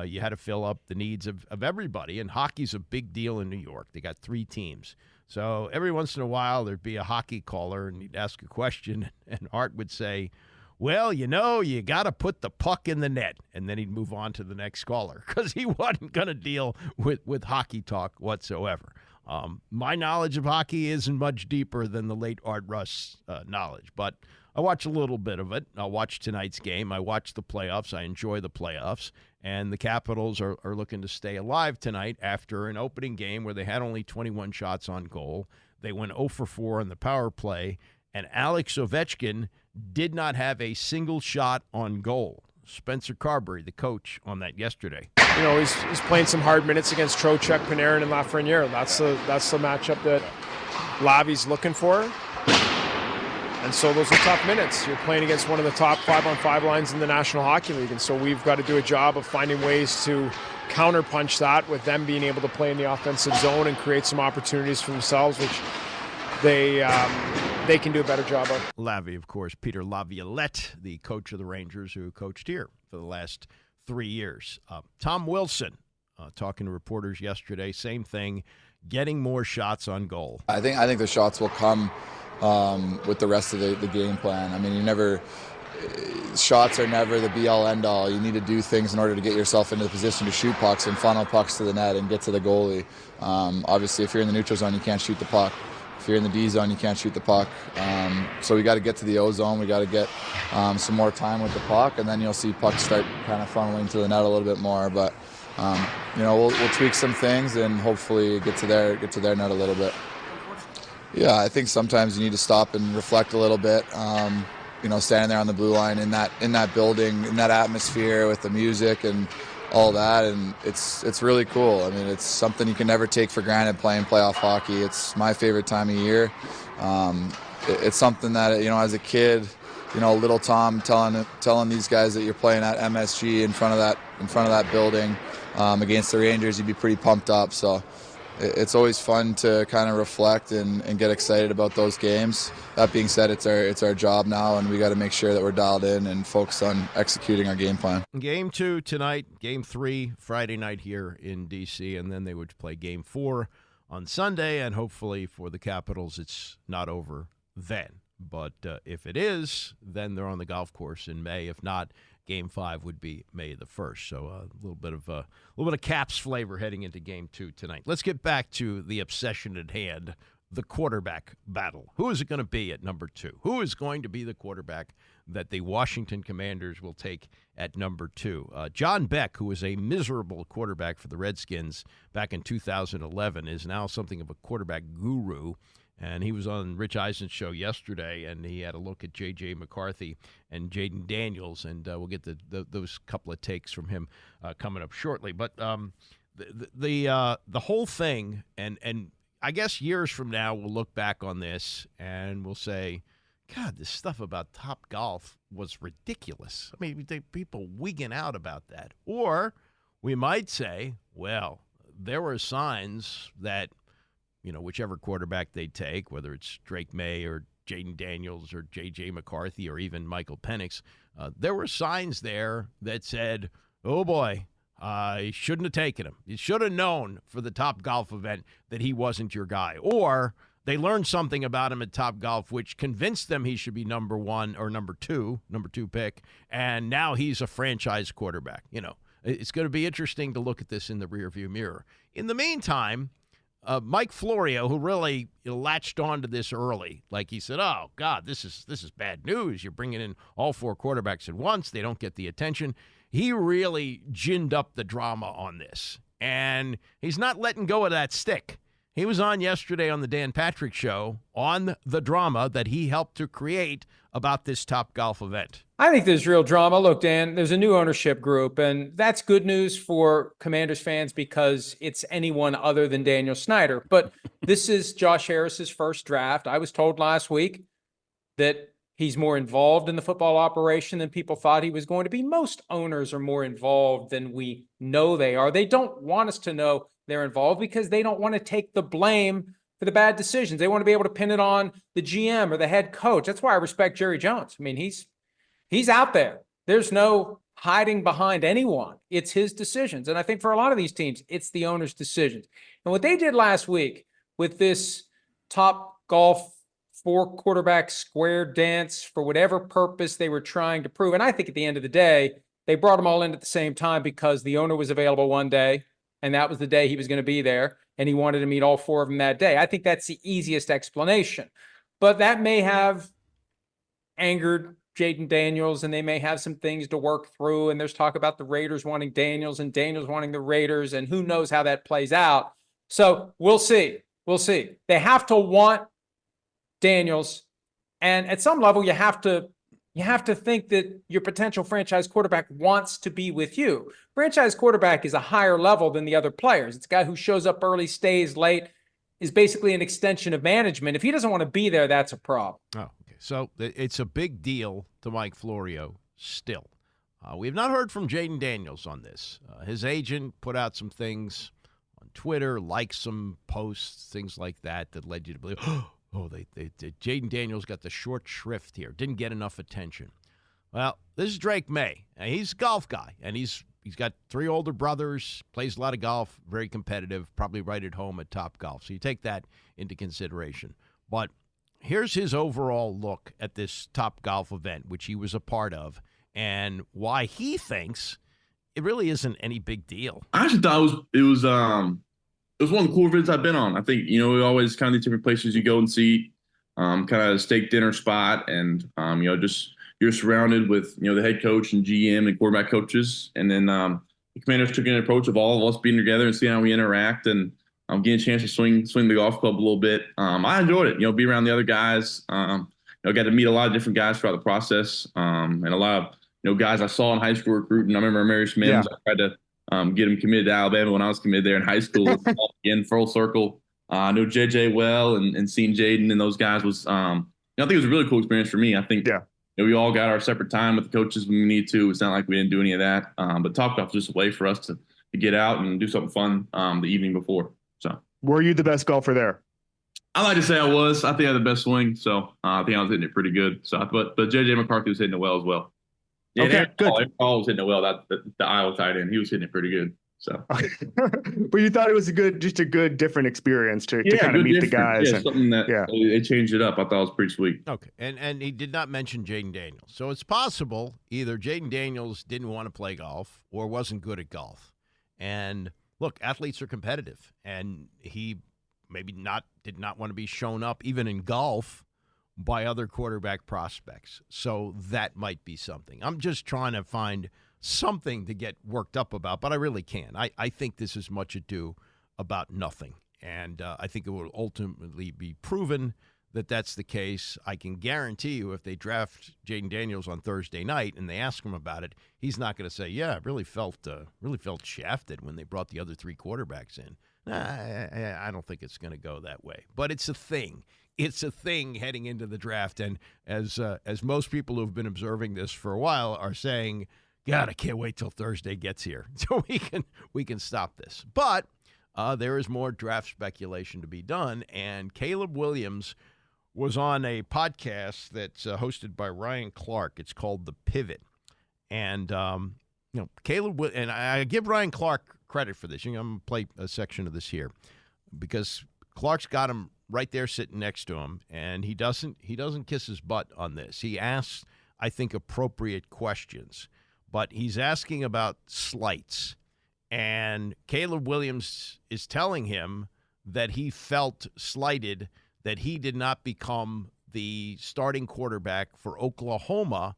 Speaker 4: you had to fill up the needs of everybody. And hockey's a big deal in New York. They got 3 teams. So every once in a while, there'd be a hockey caller, and he'd ask a question, and Art would say, well, you know, you got to put the puck in the net. And then he'd move on to the next caller because he wasn't going to deal with hockey talk whatsoever. My knowledge of hockey isn't much deeper than the late Art Rust's knowledge, but I watch a little bit of it. I'll watch tonight's game. I watch the playoffs. I enjoy the playoffs. And the Capitals are looking to stay alive tonight after an opening game where they had only 21 shots on goal. They went 0 for 4 on the power play, and Alex Ovechkin did not have a single shot on goal. Spencer Carberry, the coach, on that yesterday.
Speaker 7: You know, he's playing some hard minutes against Trocheck, Panarin, and Lafreniere. That's the matchup that Lavi's looking for. And so those are tough minutes. You're playing against one of the top 5-on-5 lines in the National Hockey League, and so we've got to do a job of finding ways to counterpunch that with them being able to play in the offensive zone and create some opportunities for themselves, which they can do a better job of.
Speaker 4: Lavi, of course, Peter Laviolette, the coach of the Rangers, who coached here for the last 3 years. Tom Wilson, talking to reporters yesterday, same thing, getting more shots on goal.
Speaker 8: I think the shots will come with the rest of the game plan. I mean, shots are never the be-all, end-all. You need to do things in order to get yourself into the position to shoot pucks and funnel pucks to the net and get to the goalie. Obviously, if you're in the neutral zone, you can't shoot the puck. If you're in the D zone, you can't shoot the puck. So we got to get to the O zone. We got to get some more time with the puck, and then you'll see pucks start kind of funneling to the net a little bit more. But we'll tweak some things and hopefully get to their net a little bit. Yeah, I think sometimes you need to stop and reflect a little bit. Standing there on the blue line in that building, in that atmosphere with the music and all that, and it's really cool. I mean, it's something you can never take for granted playing playoff hockey. It's my favorite time of year. It's something that, as a kid, little Tom telling these guys that you're playing at MSG in front of that building against the Rangers, you'd be pretty pumped up. So it's always fun to kind of reflect and get excited about those games. That being said, it's our job now, and we got to make sure that we're dialed in and focused on executing our game plan.
Speaker 4: Game 2 tonight, Game 3 Friday night here in D.C., and then they would play Game 4 on Sunday, and hopefully for the Capitals it's not over then. But if it is, then they're on the golf course in May. If not, Game 5 would be May the 1st. So a little bit of Caps flavor heading into Game 2 tonight. Let's get back to the obsession at hand, the quarterback battle. Who is it going to be at number 2? Who is going to be the quarterback that the Washington Commanders will take at number 2? John Beck, who was a miserable quarterback for the Redskins back in 2011, is now something of a quarterback guru. And he was on Rich Eisen's show yesterday, and he had a look at J.J. McCarthy and Jayden Daniels, and we'll get those couple of takes from him coming up shortly. But the whole thing, and I guess years from now we'll look back on this and we'll say, God, this stuff about Topgolf was ridiculous. I mean, people wigging out about that. Or we might say, well, there were signs that, whichever quarterback they take, whether it's Drake May or Jayden Daniels or J.J. McCarthy or even Michael Penix, there were signs there that said, oh, boy, he shouldn't have taken him. You should have known for the Topgolf event that he wasn't your guy. Or they learned something about him at Topgolf which convinced them he should be number 1 or number 2 pick, and now he's a franchise quarterback. It's going to be interesting to look at this in the rearview mirror. In the meantime, Mike Florio, who really latched onto this early, like he said, oh, God, this is bad news. You're bringing in all 4 quarterbacks at once. They don't get the attention. He really ginned up the drama on this, and he's not letting go of that stick. He was on yesterday on the Dan Patrick Show on the drama that he helped to create about this Topgolf event.
Speaker 11: I think there's real drama. Look, Dan, there's a new ownership group, and that's good news for Commanders fans because it's anyone other than Daniel Snyder. But this is Josh Harris's first draft. I was told last week that he's more involved in the football operation than people thought he was going to be. Most owners are more involved than we know they are. They don't want us to know they're involved because they don't want to take the blame for the bad decisions. They want to be able to pin it on the GM or the head coach. That's why I respect Jerry Jones. I mean, he's out there. There's no hiding behind anyone. It's his decisions. And I think for a lot of these teams, it's the owner's decisions. And what they did last week with this Topgolf 4-quarterback square dance for whatever purpose they were trying to prove. And I think at the end of the day, they brought them all in at the same time because the owner was available one day, and that was the day he was going to be there, and he wanted to meet all 4 of them that day. I think that's the easiest explanation. But that may have angered Jayden Daniels, and they may have some things to work through, and there's talk about the Raiders wanting Daniels and Daniels wanting the Raiders, and who knows how that plays out. So we'll see. We'll see. They have to want Daniels, and at some level you have to think that your potential franchise quarterback wants to be with you. Franchise quarterback is a higher level than the other players. It's a guy who shows up early, stays late, is basically an extension of management. If he doesn't want to be there, that's a problem.
Speaker 4: Oh, okay. So it's a big deal to Mike Florio still. We have not heard from Jayden Daniels on this. His agent put out some things on Twitter, liked some posts, things like that led you to believe, Jayden Daniels got the short shrift here. Didn't get enough attention. Well, this is Drake May. And he's a golf guy, and he's He's got 3 older brothers, plays a lot of golf, very competitive, probably right at home at Topgolf. So you take that into consideration. But here's his overall look at this Topgolf event, which he was a part of, and why he thinks it really isn't any big deal.
Speaker 12: I actually thought it was one of the cool events I've been on. I think, we always kind of these different places you go and see, kind of a steak dinner spot, and just you're surrounded with the head coach and GM and quarterback coaches, and then the Commanders took an approach of all of us being together and seeing how we interact, and getting a chance to swing the golf club a little bit. I enjoyed it, be around the other guys. Got to meet a lot of different guys throughout the process, and a lot of guys I saw in high school recruiting. I remember Marius Mims. I tried to get him committed to Alabama when I was committed there in high school. Again, full circle. I know JJ well, and seeing Jayden and those guys was I think it was a really cool experience for me. I think we all got our separate time with the coaches when we need to. It's not like we didn't do any of that. But Topgolf was just a way for us to get out and do something fun the evening before. So,
Speaker 13: were you the best golfer there?
Speaker 12: I like to say I was. I think I had the best swing, so I think I was hitting it pretty good. So, but JJ McCarthy was hitting it well as well. Yeah,
Speaker 13: okay, good.
Speaker 12: Paul was hitting it well. The Iowa tight end, he was hitting it pretty good. So,
Speaker 13: but you thought it was just a good, different experience to kind of meet the guys.
Speaker 12: Yeah, something that it changed it up. I thought it was pretty sweet.
Speaker 4: Okay, and he did not mention Jayden Daniels, so it's possible either Jayden Daniels didn't want to play golf or wasn't good at golf. And look, athletes are competitive, and he maybe did not want to be shown up even in golf by other quarterback prospects. So that might be something. I'm just trying to find something to get worked up about, but I really can't. I think this is much ado about nothing, and I think it will ultimately be proven that that's the case. I can guarantee you if they draft Jayden Daniels on Thursday night and they ask him about it, he's not going to say, yeah, I really felt shafted when they brought the other 3 quarterbacks in. I don't think it's going to go that way, but it's a thing. It's a thing heading into the draft, and as most people who've been observing this for a while are saying, God, I can't wait till Thursday gets here so we can stop this. But there is more draft speculation to be done, and Caleb Williams was on a podcast that's hosted by Ryan Clark. It's called The Pivot, and Caleb, and I give Ryan Clark credit for this. I'm going to play a section of this here because Clark's got him right there sitting next to him, and he doesn't kiss his butt on this. He asks, I think, appropriate questions, but he's asking about slights, and Caleb Williams is telling him that he felt slighted that he did not become the starting quarterback for Oklahoma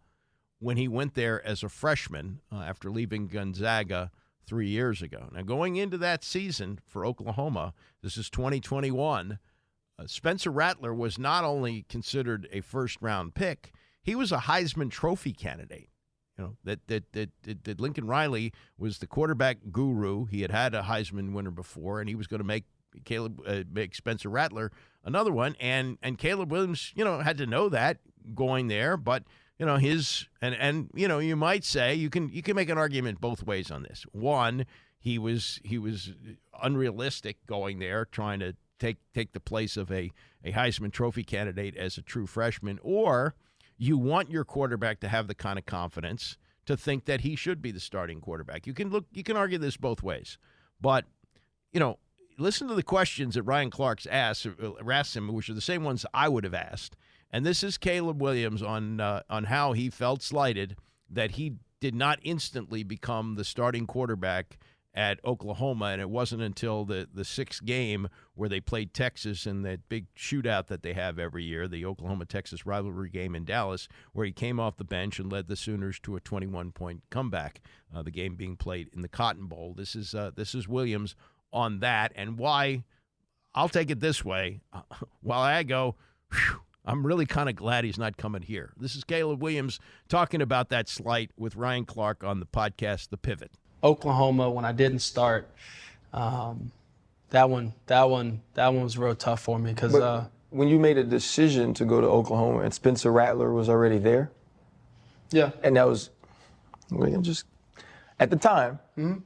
Speaker 4: when he went there as a freshman after leaving Gonzaga 3 years ago. Now, going into that season for Oklahoma, this is 2021, Spencer Rattler was not only considered a first-round pick, he was a Heisman Trophy candidate. That Lincoln Riley was the quarterback guru. He had a Heisman winner before, and he was going to make Spencer Rattler another one. And Caleb Williams, had to know that going there. But you might say you can make an argument both ways on this. One, he was unrealistic going there, trying to take the place of a Heisman Trophy candidate as a true freshman, or you want your quarterback to have the kind of confidence to think that he should be the starting quarterback. You can argue this both ways. But, listen to the questions that Ryan Clark's asked him, which are the same ones I would have asked. And this is Caleb Williams on how he felt slighted that he did not instantly become the starting quarterback at Oklahoma, and it wasn't until the 6th game where they played Texas in that big shootout that they have every year, the Oklahoma-Texas rivalry game in Dallas, where he came off the bench and led the Sooners to a 21-point comeback, the game being played in the Cotton Bowl. This is Williams on that, and why I'll take it this way. While I go, I'm really kind of glad he's not coming here. This is Caleb Williams talking about that slight with Ryan Clark on the podcast The Pivot.
Speaker 14: Oklahoma, when I didn't start, that one was real tough for me because
Speaker 3: when you made a decision to go to Oklahoma and Spencer Rattler was already there.
Speaker 14: Yeah.
Speaker 3: And that was just at the time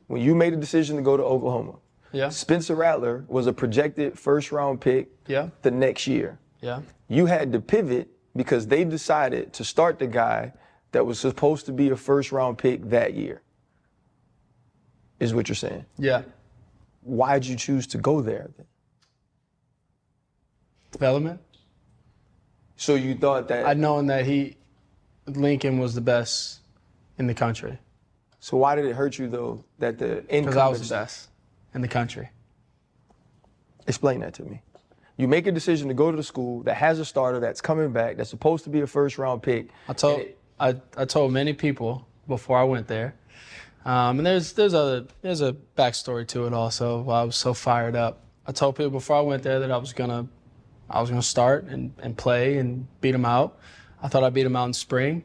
Speaker 3: when you made a decision to go to Oklahoma.
Speaker 14: Yeah.
Speaker 3: Spencer Rattler was a projected first-round pick.
Speaker 14: Yeah.
Speaker 3: The next year.
Speaker 14: Yeah.
Speaker 3: You had to pivot because they decided to start the guy that was supposed to be a first-round pick that year. is what you're saying.
Speaker 14: Yeah.
Speaker 3: Why did you choose to go there then?
Speaker 14: Development.
Speaker 3: So you thought that...
Speaker 14: I'd known that Lincoln was the best in the country.
Speaker 3: So why did it hurt you, though, that the income...
Speaker 14: Because I was the best in the country.
Speaker 3: Explain that to me. You make a decision to go to the school that has a starter that's coming back, that's supposed to be a first-round pick.
Speaker 14: I told many people before I went there, and there's a backstory to it also. Why I was so fired up. I told people before I went there that I was gonna start and play and beat him out. I thought I'd beat him out in spring,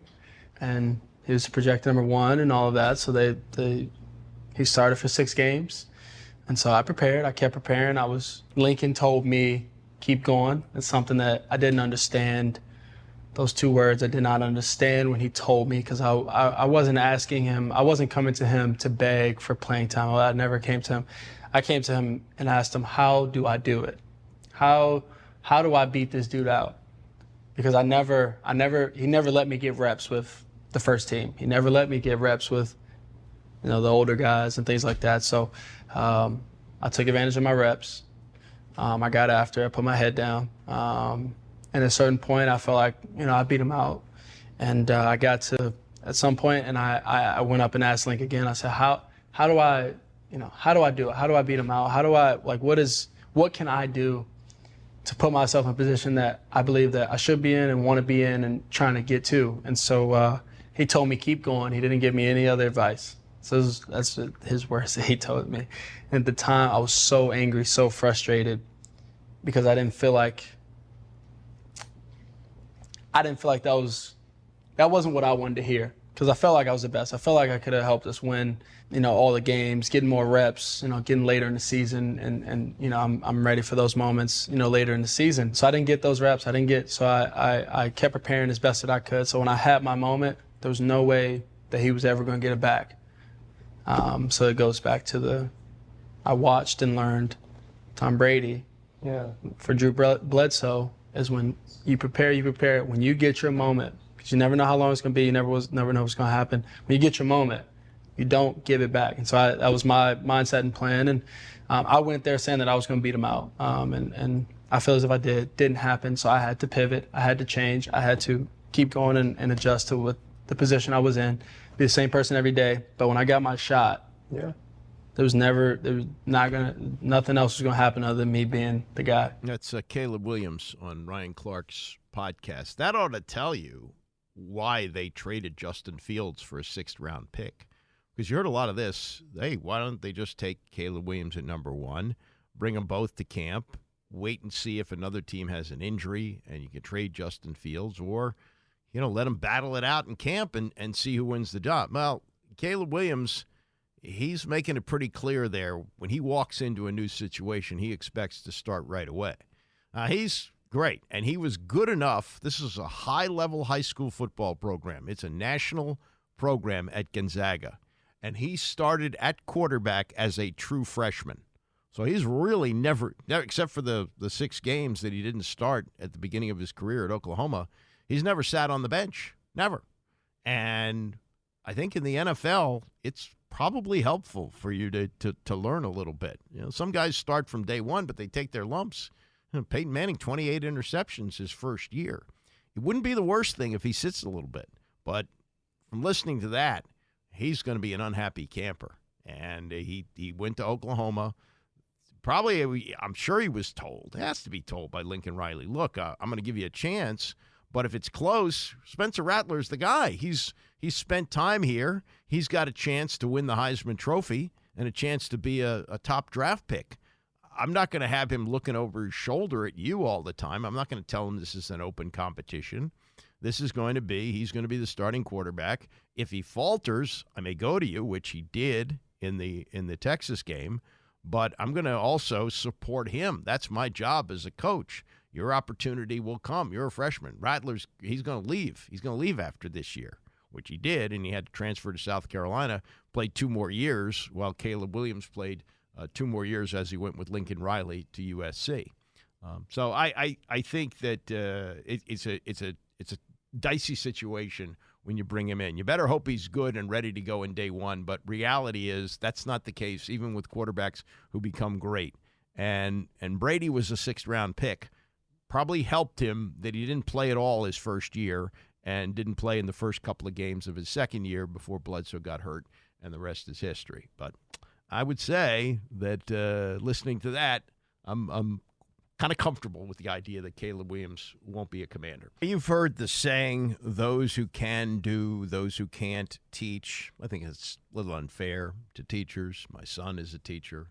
Speaker 14: and he was projected #1 and all of that. So he started for 6 games, and so I prepared. I kept preparing. Lincoln told me, keep going. It's something that I didn't understand. Those 2 words I did not understand when he told me, because I wasn't asking him. I wasn't coming to him to beg for playing time. I never came to him. I came to him and asked him, how do I do it? How do I beat this dude out? Because he never let me get reps with the first team. He never let me get reps with, the older guys and things like that. So I took advantage of my reps. I got after it, I put my head down. And at a certain point, I felt like, I beat him out. And I got to, at some point, and I went up and asked Link again. I said, how do I do it? How do I beat him out? How do I, what can I do to put myself in a position that I believe that I should be in and want to be in and trying to get to? And so he told me, keep going. He didn't give me any other advice. So that's his words that he told me. And at the time, I was so angry, so frustrated, because I didn't feel like that wasn't what I wanted to hear, because I felt like I was the best. I felt like I could have helped us win, all the games, getting more reps, getting later in the season, and I'm ready for those moments, later in the season. So I didn't get those reps. So I kept preparing as best that I could. So when I had my moment, there was no way that he was ever going to get it back. So it goes back to I watched and learned Tom Brady.
Speaker 3: Yeah.
Speaker 14: For Drew Bledsoe is when you prepare. When you get your moment, because you never know how long it's going to be. You never know what's going to happen. When you get your moment, you don't give it back. And so that was my mindset and plan. And I went there saying that I was going to beat him out. And I feel as if I didn't happen. So I had to pivot. I had to change. I had to keep going and adjust to what the position I was in. Be the same person every day. But when I got my shot, nothing else was going to happen other than me being the guy.
Speaker 4: That's Caleb Williams on Ryan Clark's podcast. That ought to tell you why they traded Justin Fields for a 6th-round pick. Because you heard a lot of this. Hey, why don't they just take Caleb Williams at #1, bring them both to camp, wait and see if another team has an injury, and you can trade Justin Fields, or let them battle it out in camp and see who wins the job. Well, Caleb Williams, he's making it pretty clear there. When he walks into a new situation, he expects to start right away. He's great, and he was good enough. This is a high-level high school football program. It's a national program at Gonzaga, and he started at quarterback as a true freshman. So he's really never, except for the 6 games that he didn't start at the beginning of his career at Oklahoma, he's never sat on the bench, never. And I think in the NFL, it's probably helpful for you to learn a little bit. Some guys start from day one, but they take their lumps. Peyton Manning, 28 interceptions his first year. It wouldn't be the worst thing if he sits a little bit. But from listening to that, he's going to be an unhappy camper. And he went to Oklahoma. Probably, I'm sure he was told, has to be told by Lincoln Riley, look, I'm going to give you a chance, but if it's close, Spencer Rattler's the guy. He's spent time here. He's got a chance to win the Heisman Trophy and a chance to be a top draft pick. I'm not going to have him looking over his shoulder at you all the time. I'm not going to tell him this is an open competition. He's going to be the starting quarterback. If he falters, I may go to you, which he did in the Texas game, but I'm going to also support him. That's my job as a coach. Your opportunity will come. You're a freshman. Rattler's, he's going to leave. He's going to leave after this year, which he did, and he had to transfer to South Carolina, played 2 more years, while Caleb Williams played 2 more years as he went with Lincoln Riley to USC. So I think that it's a dicey situation when you bring him in. You better hope he's good and ready to go in day one, but reality is that's not the case, even with quarterbacks who become great. And Brady was a 6th-round pick. Probably helped him that he didn't play at all his first year and didn't play in the first couple of games of his second year before Bledsoe got hurt, and the rest is history. But I would say that listening to that, I'm kind of comfortable with the idea that Caleb Williams won't be a Commander. You've heard the saying, those who can do, those who can't teach. I think it's a little unfair to teachers. My son is a teacher.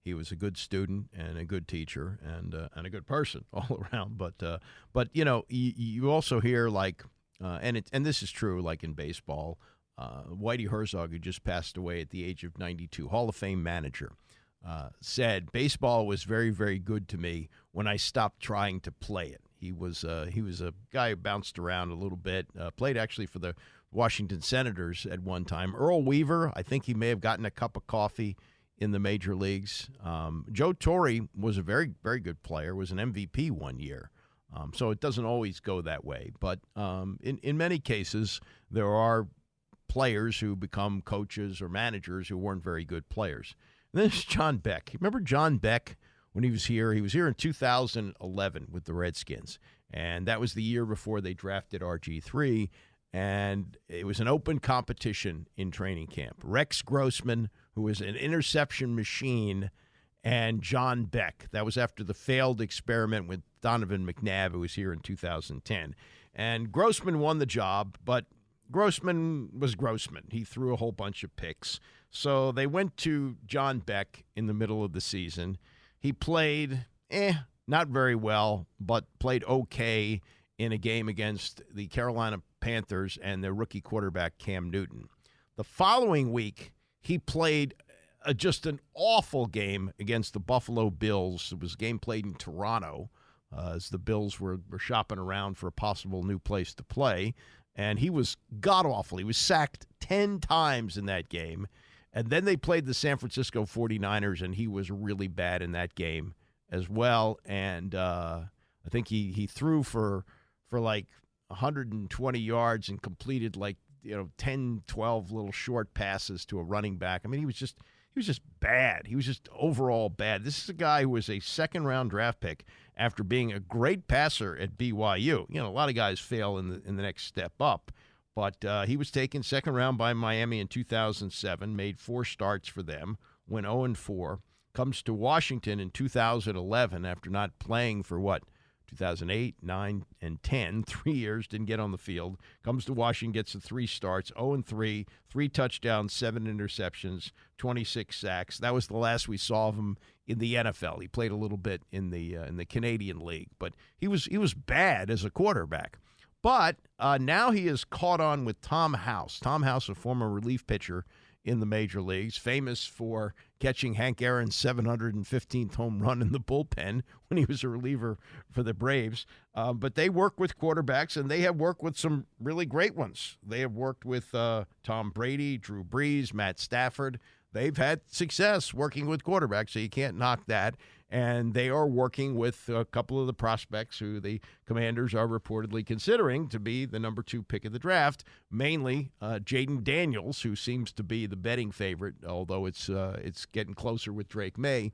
Speaker 4: He was a good student and a good teacher and a good person all around. But you know, you also hear like, and this is true, like in baseball, Whitey Herzog, who just passed away at the age of 92, Hall of Fame manager, said baseball was very, very good to me when I stopped trying to play it. He was a guy who bounced around a little bit, played actually for the Washington Senators at one time. Earl Weaver, I think he may have gotten a cup of coffee in the major leagues. Joe Torre was a very, very good player, was an MVP one year. So it doesn't always go that way. But in many cases, there are players who become coaches or managers who weren't very good players. And then there's John Beck. Remember John Beck when he was here? He was here in 2011 with the Redskins. And that was the year before they drafted RG3. And it was an open competition in training camp. Rex Grossman, who was an interception machine, and John Beck. That was after the failed experiment with Donovan McNabb, who was here in 2010. And Grossman won the job, but Grossman was Grossman. He threw a whole bunch of picks. So they went to John Beck in the middle of the season. He played, not very well, but played okay in a game against the Carolina Panthers and their rookie quarterback, Cam Newton. The following week, he played just an awful game against the Buffalo Bills. It was a game played in Toronto as the Bills were shopping around for a possible new place to play. And he was god-awful. He was sacked 10 times in that game. And then they played the San Francisco 49ers, and he was really bad in that game as well. And I think he threw for like 120 yards and completed 10, 12 little short passes to a running back. I mean, he was just bad. He was just overall bad. This is a guy who was a 2nd-round draft pick after being a great passer at BYU. You know, a lot of guys fail in the next step up. But he was taken 2nd round by Miami in 2007, made 4 starts for them, went 0-4, comes to Washington in 2011 after not playing for 2008, 9, and 10, 3 years, didn't get on the field. Comes to Washington, gets the 3 starts, 0-3, 3 touchdowns, 7 interceptions, 26 sacks. That was the last we saw of him in the NFL. He played a little bit in the Canadian League, but he was bad as a quarterback. But now he is caught on with Tom House. Tom House, a former relief pitcher in the major leagues, famous for catching Hank Aaron's 715th home run in the bullpen when he was a reliever for the Braves. But they work with quarterbacks, and they have worked with some really great ones. They have worked with Tom Brady, Drew Brees, Matt Stafford. They've had success working with quarterbacks, so you can't knock that. And they are working with a couple of the prospects who the Commanders are reportedly considering to be the number 2 pick of the draft, mainly Jayden Daniels, who seems to be the betting favorite, although it's getting closer with Drake May.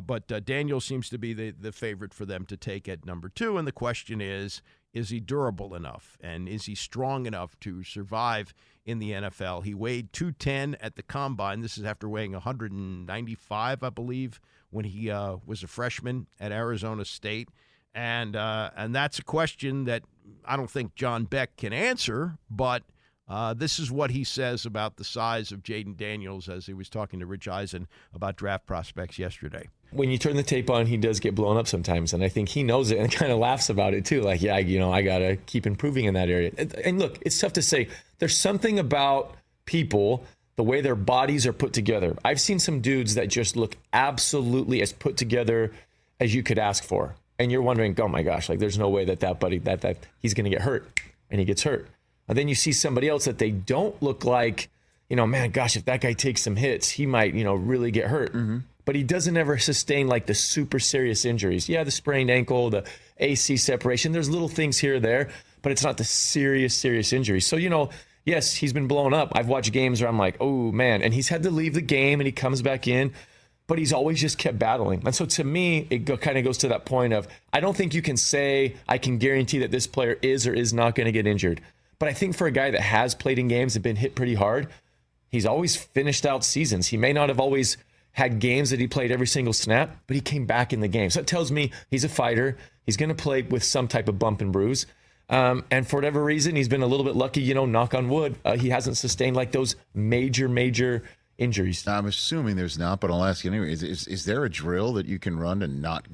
Speaker 4: But Daniels seems to be the favorite for them to take at number 2. And the question is he durable enough? And is he strong enough to survive in the NFL? He weighed 210 at the Combine. This is after weighing 195, I believe, when he was a freshman at Arizona State. And that's a question that I don't think John Beck can answer, but this is what he says about the size of Jayden Daniels as he was talking to Rich Eisen about draft prospects yesterday.
Speaker 15: When you turn the tape on, he does get blown up sometimes, and I think he knows it and kind of laughs about it too. Like, I got to keep improving in that area. And look, it's tough to say. There's something about people, the way their bodies are put together. I've seen some dudes that just look absolutely as put together as you could ask for. And you're wondering, oh my gosh, like there's no way that buddy, that he's going to get hurt, and he gets hurt. And then you see somebody else that they don't look like, man, gosh, if that guy takes some hits, he might, really get hurt. Mm-hmm. But he doesn't ever sustain like the super serious injuries. Yeah, the sprained ankle, the AC separation, there's little things here or there. but it's not the serious injury. So, yes, he's been blown up. I've watched games where I'm like, oh man, and he's had to leave the game and he comes back in, but he's always just kept battling. And so to me, it kind of goes to that point of, I don't think you can say, I can guarantee that this player is or is not going to get injured. But I think for a guy that has played in games and been hit pretty hard, he's always finished out seasons. He may not have always had games that he played every single snap, but he came back in the game. So it tells me he's a fighter. He's going to play with some type of bump and bruise. And for whatever reason, he's been a little bit lucky, knock on wood. He hasn't sustained like those major injuries.
Speaker 16: I'm assuming there's not, but I'll ask you anyway. Is there a drill that you can run and not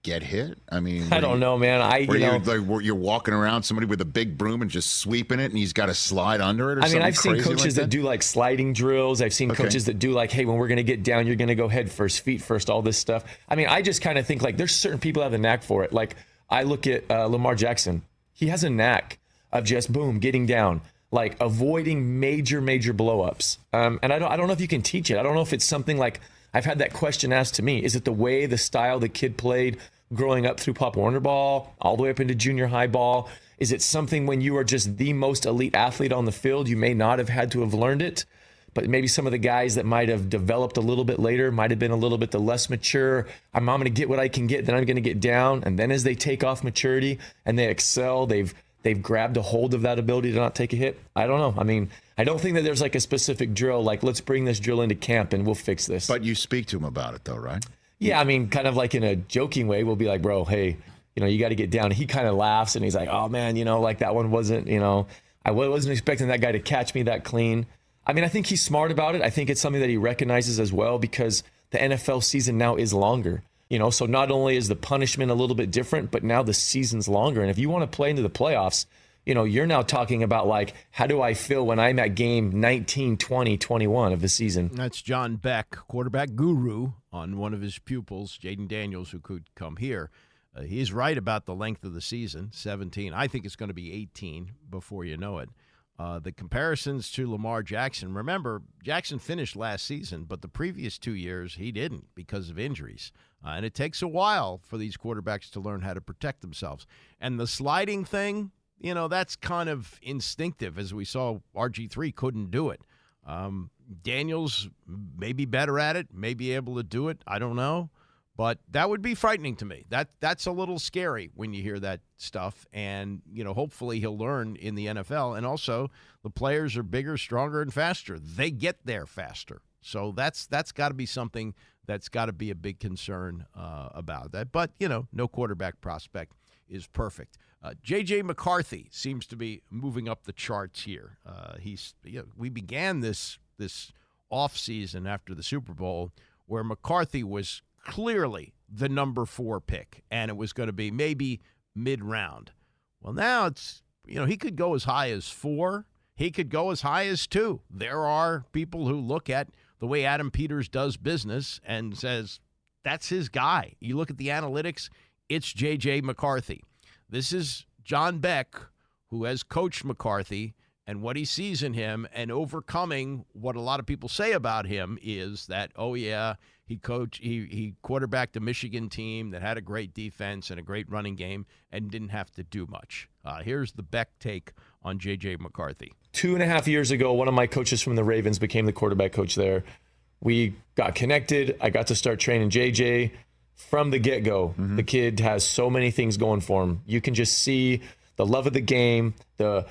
Speaker 16: get hit? I mean,
Speaker 15: I don't know, man.
Speaker 16: You're walking around somebody with a big broom and just sweeping it, and he's got to slide under it. Or something
Speaker 15: I've seen coaches
Speaker 16: that
Speaker 15: do like sliding drills. I've seen coaches that do like, hey, when we're going to get down, you're going to go head first, feet first, all this stuff. I mean, I just kind of think like there's certain people that have a knack for it. Like I look at Lamar Jackson. He has a knack of just boom, getting down, like avoiding major blowups. And I don't know if you can teach it. I don't know if it's something like I've had that question asked to me. Is it the style the kid played growing up through Pop Warner ball, all the way up into junior high ball? Is it something when you are just the most elite athlete on the field, you may not have had to have learned it, but maybe some of the guys that might have developed a little bit later might have been a little bit the less mature. I'm going to get what I can get, then I'm going to get down. And then as they take off maturity and they excel, they've grabbed a hold of that ability to not take a hit. I don't know. I mean, I don't think that there's like a specific drill, like let's bring this drill into camp and we'll fix this.
Speaker 16: But you speak to him about it though, right?
Speaker 15: Yeah, I mean, kind of like in a joking way, we'll be like, bro, hey, you got to get down. He kind of laughs and he's like, oh man, like that one wasn't, I wasn't expecting that guy to catch me that clean. I mean, I think he's smart about it. I think it's something that he recognizes as well because the NFL season now is longer. So not only is the punishment a little bit different, but now the season's longer. And if you want to play into the playoffs, you're now talking about like, how do I feel when I'm at game 19, 20, 21 of the season?
Speaker 4: That's John Beck, quarterback guru, on one of his pupils, Jayden Daniels, who could come here. He's right about the length of the season, 17. I think it's going to be 18 before you know it. The comparisons to Lamar Jackson, remember, Jackson finished last season, but the previous 2 years he didn't because of injuries. And it takes a while for these quarterbacks to learn how to protect themselves. And the sliding thing, that's kind of instinctive, as we saw RG3 couldn't do it. Daniels may be better at it, may be able to do it. I don't know. But that would be frightening to me. That's a little scary when you hear that stuff. And, hopefully he'll learn in the NFL. And also, the players are bigger, stronger, and faster. They get there faster. So that's got to be something that's got to be a big concern about that. But, no quarterback prospect is perfect. J.J. McCarthy seems to be moving up the charts here. We began this offseason after the Super Bowl where McCarthy was clearly the number 4 pick, and it was going to be maybe mid-round. Well, now it's, he could go as high as 4. He could go as high as 2. There are people who look at the way Adam Peters does business and says, that's his guy. You look at the analytics, it's J.J. McCarthy. This is John Beck, who has coached McCarthy, and what he sees in him and overcoming what a lot of people say about him is that, oh, yeah, he quarterbacked a Michigan team that had a great defense and a great running game and didn't have to do much. Here's the Beck take on J.J. McCarthy.
Speaker 15: 2.5 years ago, one of my coaches from the Ravens became the quarterback coach there. We got connected. I got to start training J.J. from the get-go. The kid has so many things going for him. You can just see the love of the game, the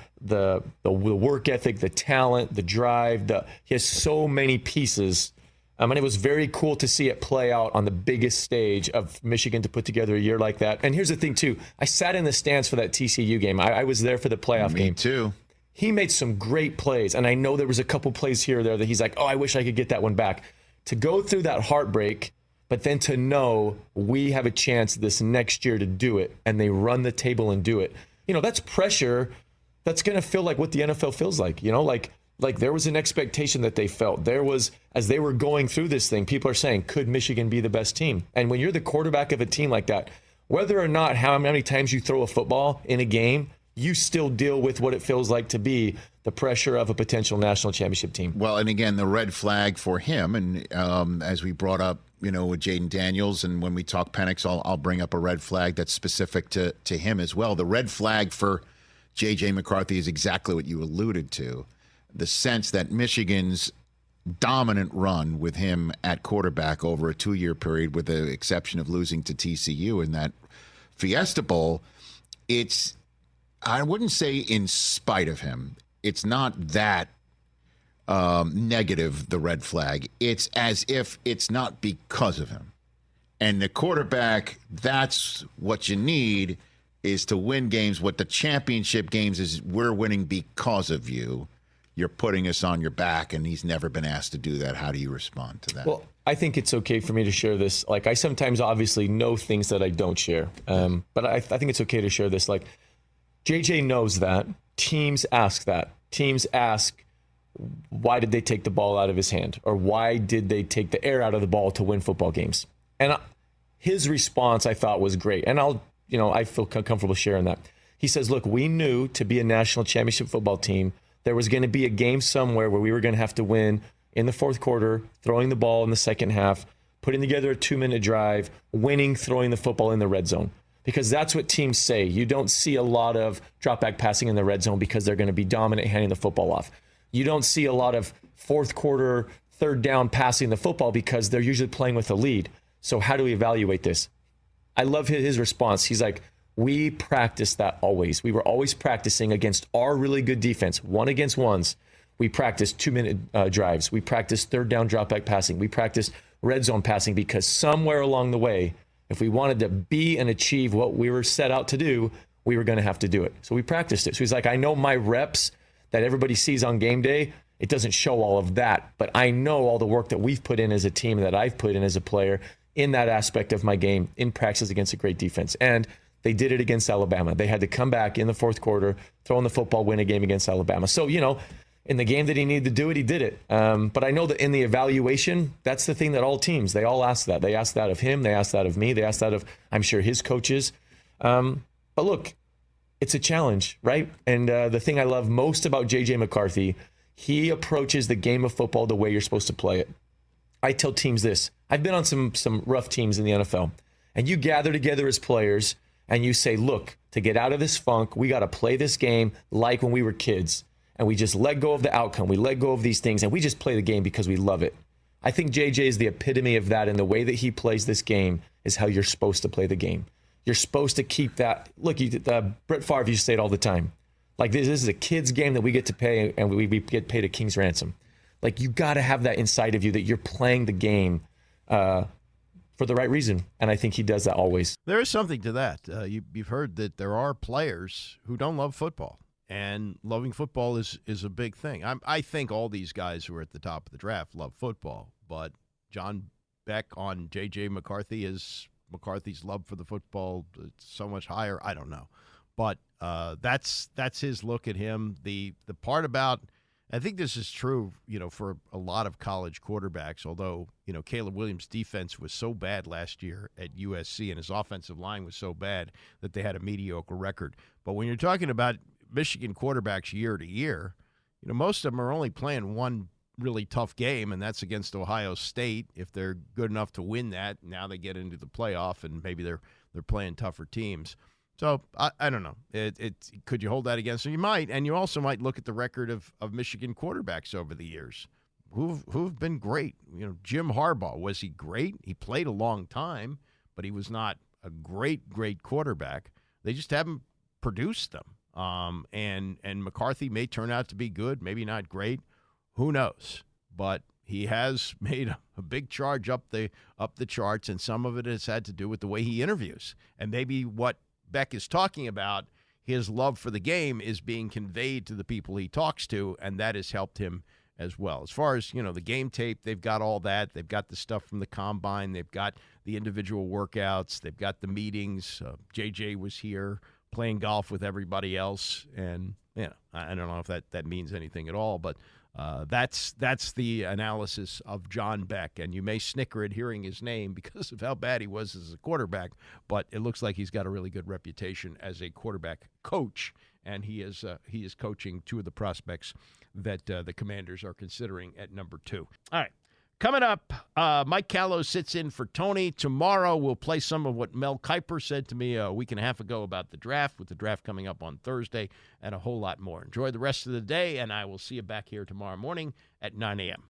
Speaker 15: work ethic, the talent, the drive. He has so many pieces. And it was very cool to see it play out on the biggest stage of Michigan to put together a year like that. And here's the thing, too. I sat in the stands for that TCU game. I was there for the playoff game.
Speaker 16: Me too.
Speaker 15: He made some great plays. And I know there was a couple plays here or there that he's like, oh, I wish I could get that one back. To go through that heartbreak, but then to know we have a chance this next year to do it, and they run the table and do it. That's pressure that's going to feel like what the NFL feels like, like there was an expectation that they felt. There was, as they were going through this thing, people are saying, could Michigan be the best team? And when you're the quarterback of a team like that, whether or not how many times you throw a football in a game, you still deal with what it feels like to be the pressure of a potential national championship team.
Speaker 16: Well, and again, the red flag for him, and as we brought up, with Jayden Daniels, and when we talk Penix, I'll bring up a red flag that's specific to him as well. The red flag for J.J. McCarthy is exactly what you alluded to. The sense that Michigan's dominant run with him at quarterback over a 2-year period, with the exception of losing to TCU in that Fiesta Bowl, it's, I wouldn't say in spite of him. It's not that negative, the red flag. It's as if it's not because of him. And the quarterback, that's what you need, is to win games. What the championship games is, we're winning because of you. You're putting us on your back, and he's never been asked to do that. How do you respond to that?
Speaker 15: Well, I think it's okay for me to share this. Like, I sometimes obviously know things that I don't share. But I think it's okay to share this. Like, JJ knows that. Teams ask that. Teams ask, why did they take the ball out of his hand? Or why did they take the air out of the ball to win football games? And his response, I thought, was great. And I feel comfortable sharing that. He says, look, we knew to be a national championship football team, there was going to be a game somewhere where we were going to have to win in the fourth quarter, throwing the ball in the second half, putting together a 2-minute drive, winning, throwing the football in the red zone. Because that's what teams say. You don't see a lot of drop back passing in the red zone because they're going to be dominant handing the football off. You don't see a lot of fourth quarter, third down passing the football because they're usually playing with a lead. So how do we evaluate this? I love his response. He's like, we practice that always. We were always practicing against our really good defense, 1-against-1s. We practiced 2-minute drives. We practiced third down drop back passing. We practiced red zone passing because somewhere along the way, if we wanted to be and achieve what we were set out to do, we were going to have to do it. So we practiced it. So he's like, I know my reps that everybody sees on game day, it doesn't show all of that, but I know all the work that we've put in as a team, that I've put in as a player in that aspect of my game in practice against a great defense. And they did it against Alabama. They had to come back in the fourth quarter, throw in the football, win a game against Alabama. So, in the game that he needed to do it, he did it. But I know that in the evaluation, that's the thing that all teams, they all ask that. They ask that of him. They ask that of me. They ask that of, I'm sure, his coaches. But look, it's a challenge, right? And the thing I love most about J.J. McCarthy, he approaches the game of football the way you're supposed to play it. I tell teams this. I've been on some rough teams in the NFL. And you gather together as players and you say, look, to get out of this funk, we got to play this game like when we were kids. And we just let go of the outcome. We let go of these things, and we just play the game because we love it. I think JJ is the epitome of that, and the way that he plays this game is how you're supposed to play the game. You're supposed to keep that. Look, Brett Favre used to say it all the time. Like, this is a kid's game that we get to pay, and we get paid a king's ransom. Like, you got to have that inside of you that you're playing the game for the right reason, and I think he does that always.
Speaker 4: There is something to that. You've heard that there are players who don't love football. And loving football is a big thing. I think all these guys who are at the top of the draft love football, but John Beck on J.J. McCarthy is McCarthy's love for the football so much higher. I don't know, but that's his look at him. The part about, I think this is true, for a lot of college quarterbacks. Although Caleb Williams' defense was so bad last year at USC, and his offensive line was so bad that they had a mediocre record. But when you're talking about Michigan quarterbacks year to year, most of them are only playing one really tough game, and that's against Ohio State. If they're good enough to win that, now they get into the playoff, and maybe they're playing tougher teams. So I don't know. Could you hold that against them? You might, and you also might look at the record of Michigan quarterbacks over the years who've been great. Jim Harbaugh, was he great? He played a long time, but he was not a great quarterback. They just haven't produced them. And McCarthy may turn out to be good, maybe not great. Who knows? But he has made a big charge up the charts, and some of it has had to do with the way he interviews. And maybe what Beck is talking about, his love for the game, is being conveyed to the people he talks to, and that has helped him as well. As far as, the game tape, they've got all that. They've got the stuff from the combine. They've got the individual workouts. They've got the meetings. JJ was here playing golf with everybody else, and I don't know if that means anything at all, but that's the analysis of John Beck. And you may snicker at hearing his name because of how bad he was as a quarterback, but it looks like he's got a really good reputation as a quarterback coach, and he is coaching two of the prospects that the Commanders are considering at number 2. All right. Coming up, Mike Callow sits in for Tony. Tomorrow, we'll play some of what Mel Kiper said to me a week and a half ago about the draft, with the draft coming up on Thursday, and a whole lot more. Enjoy the rest of the day, and I will see you back here tomorrow morning at 9 a.m.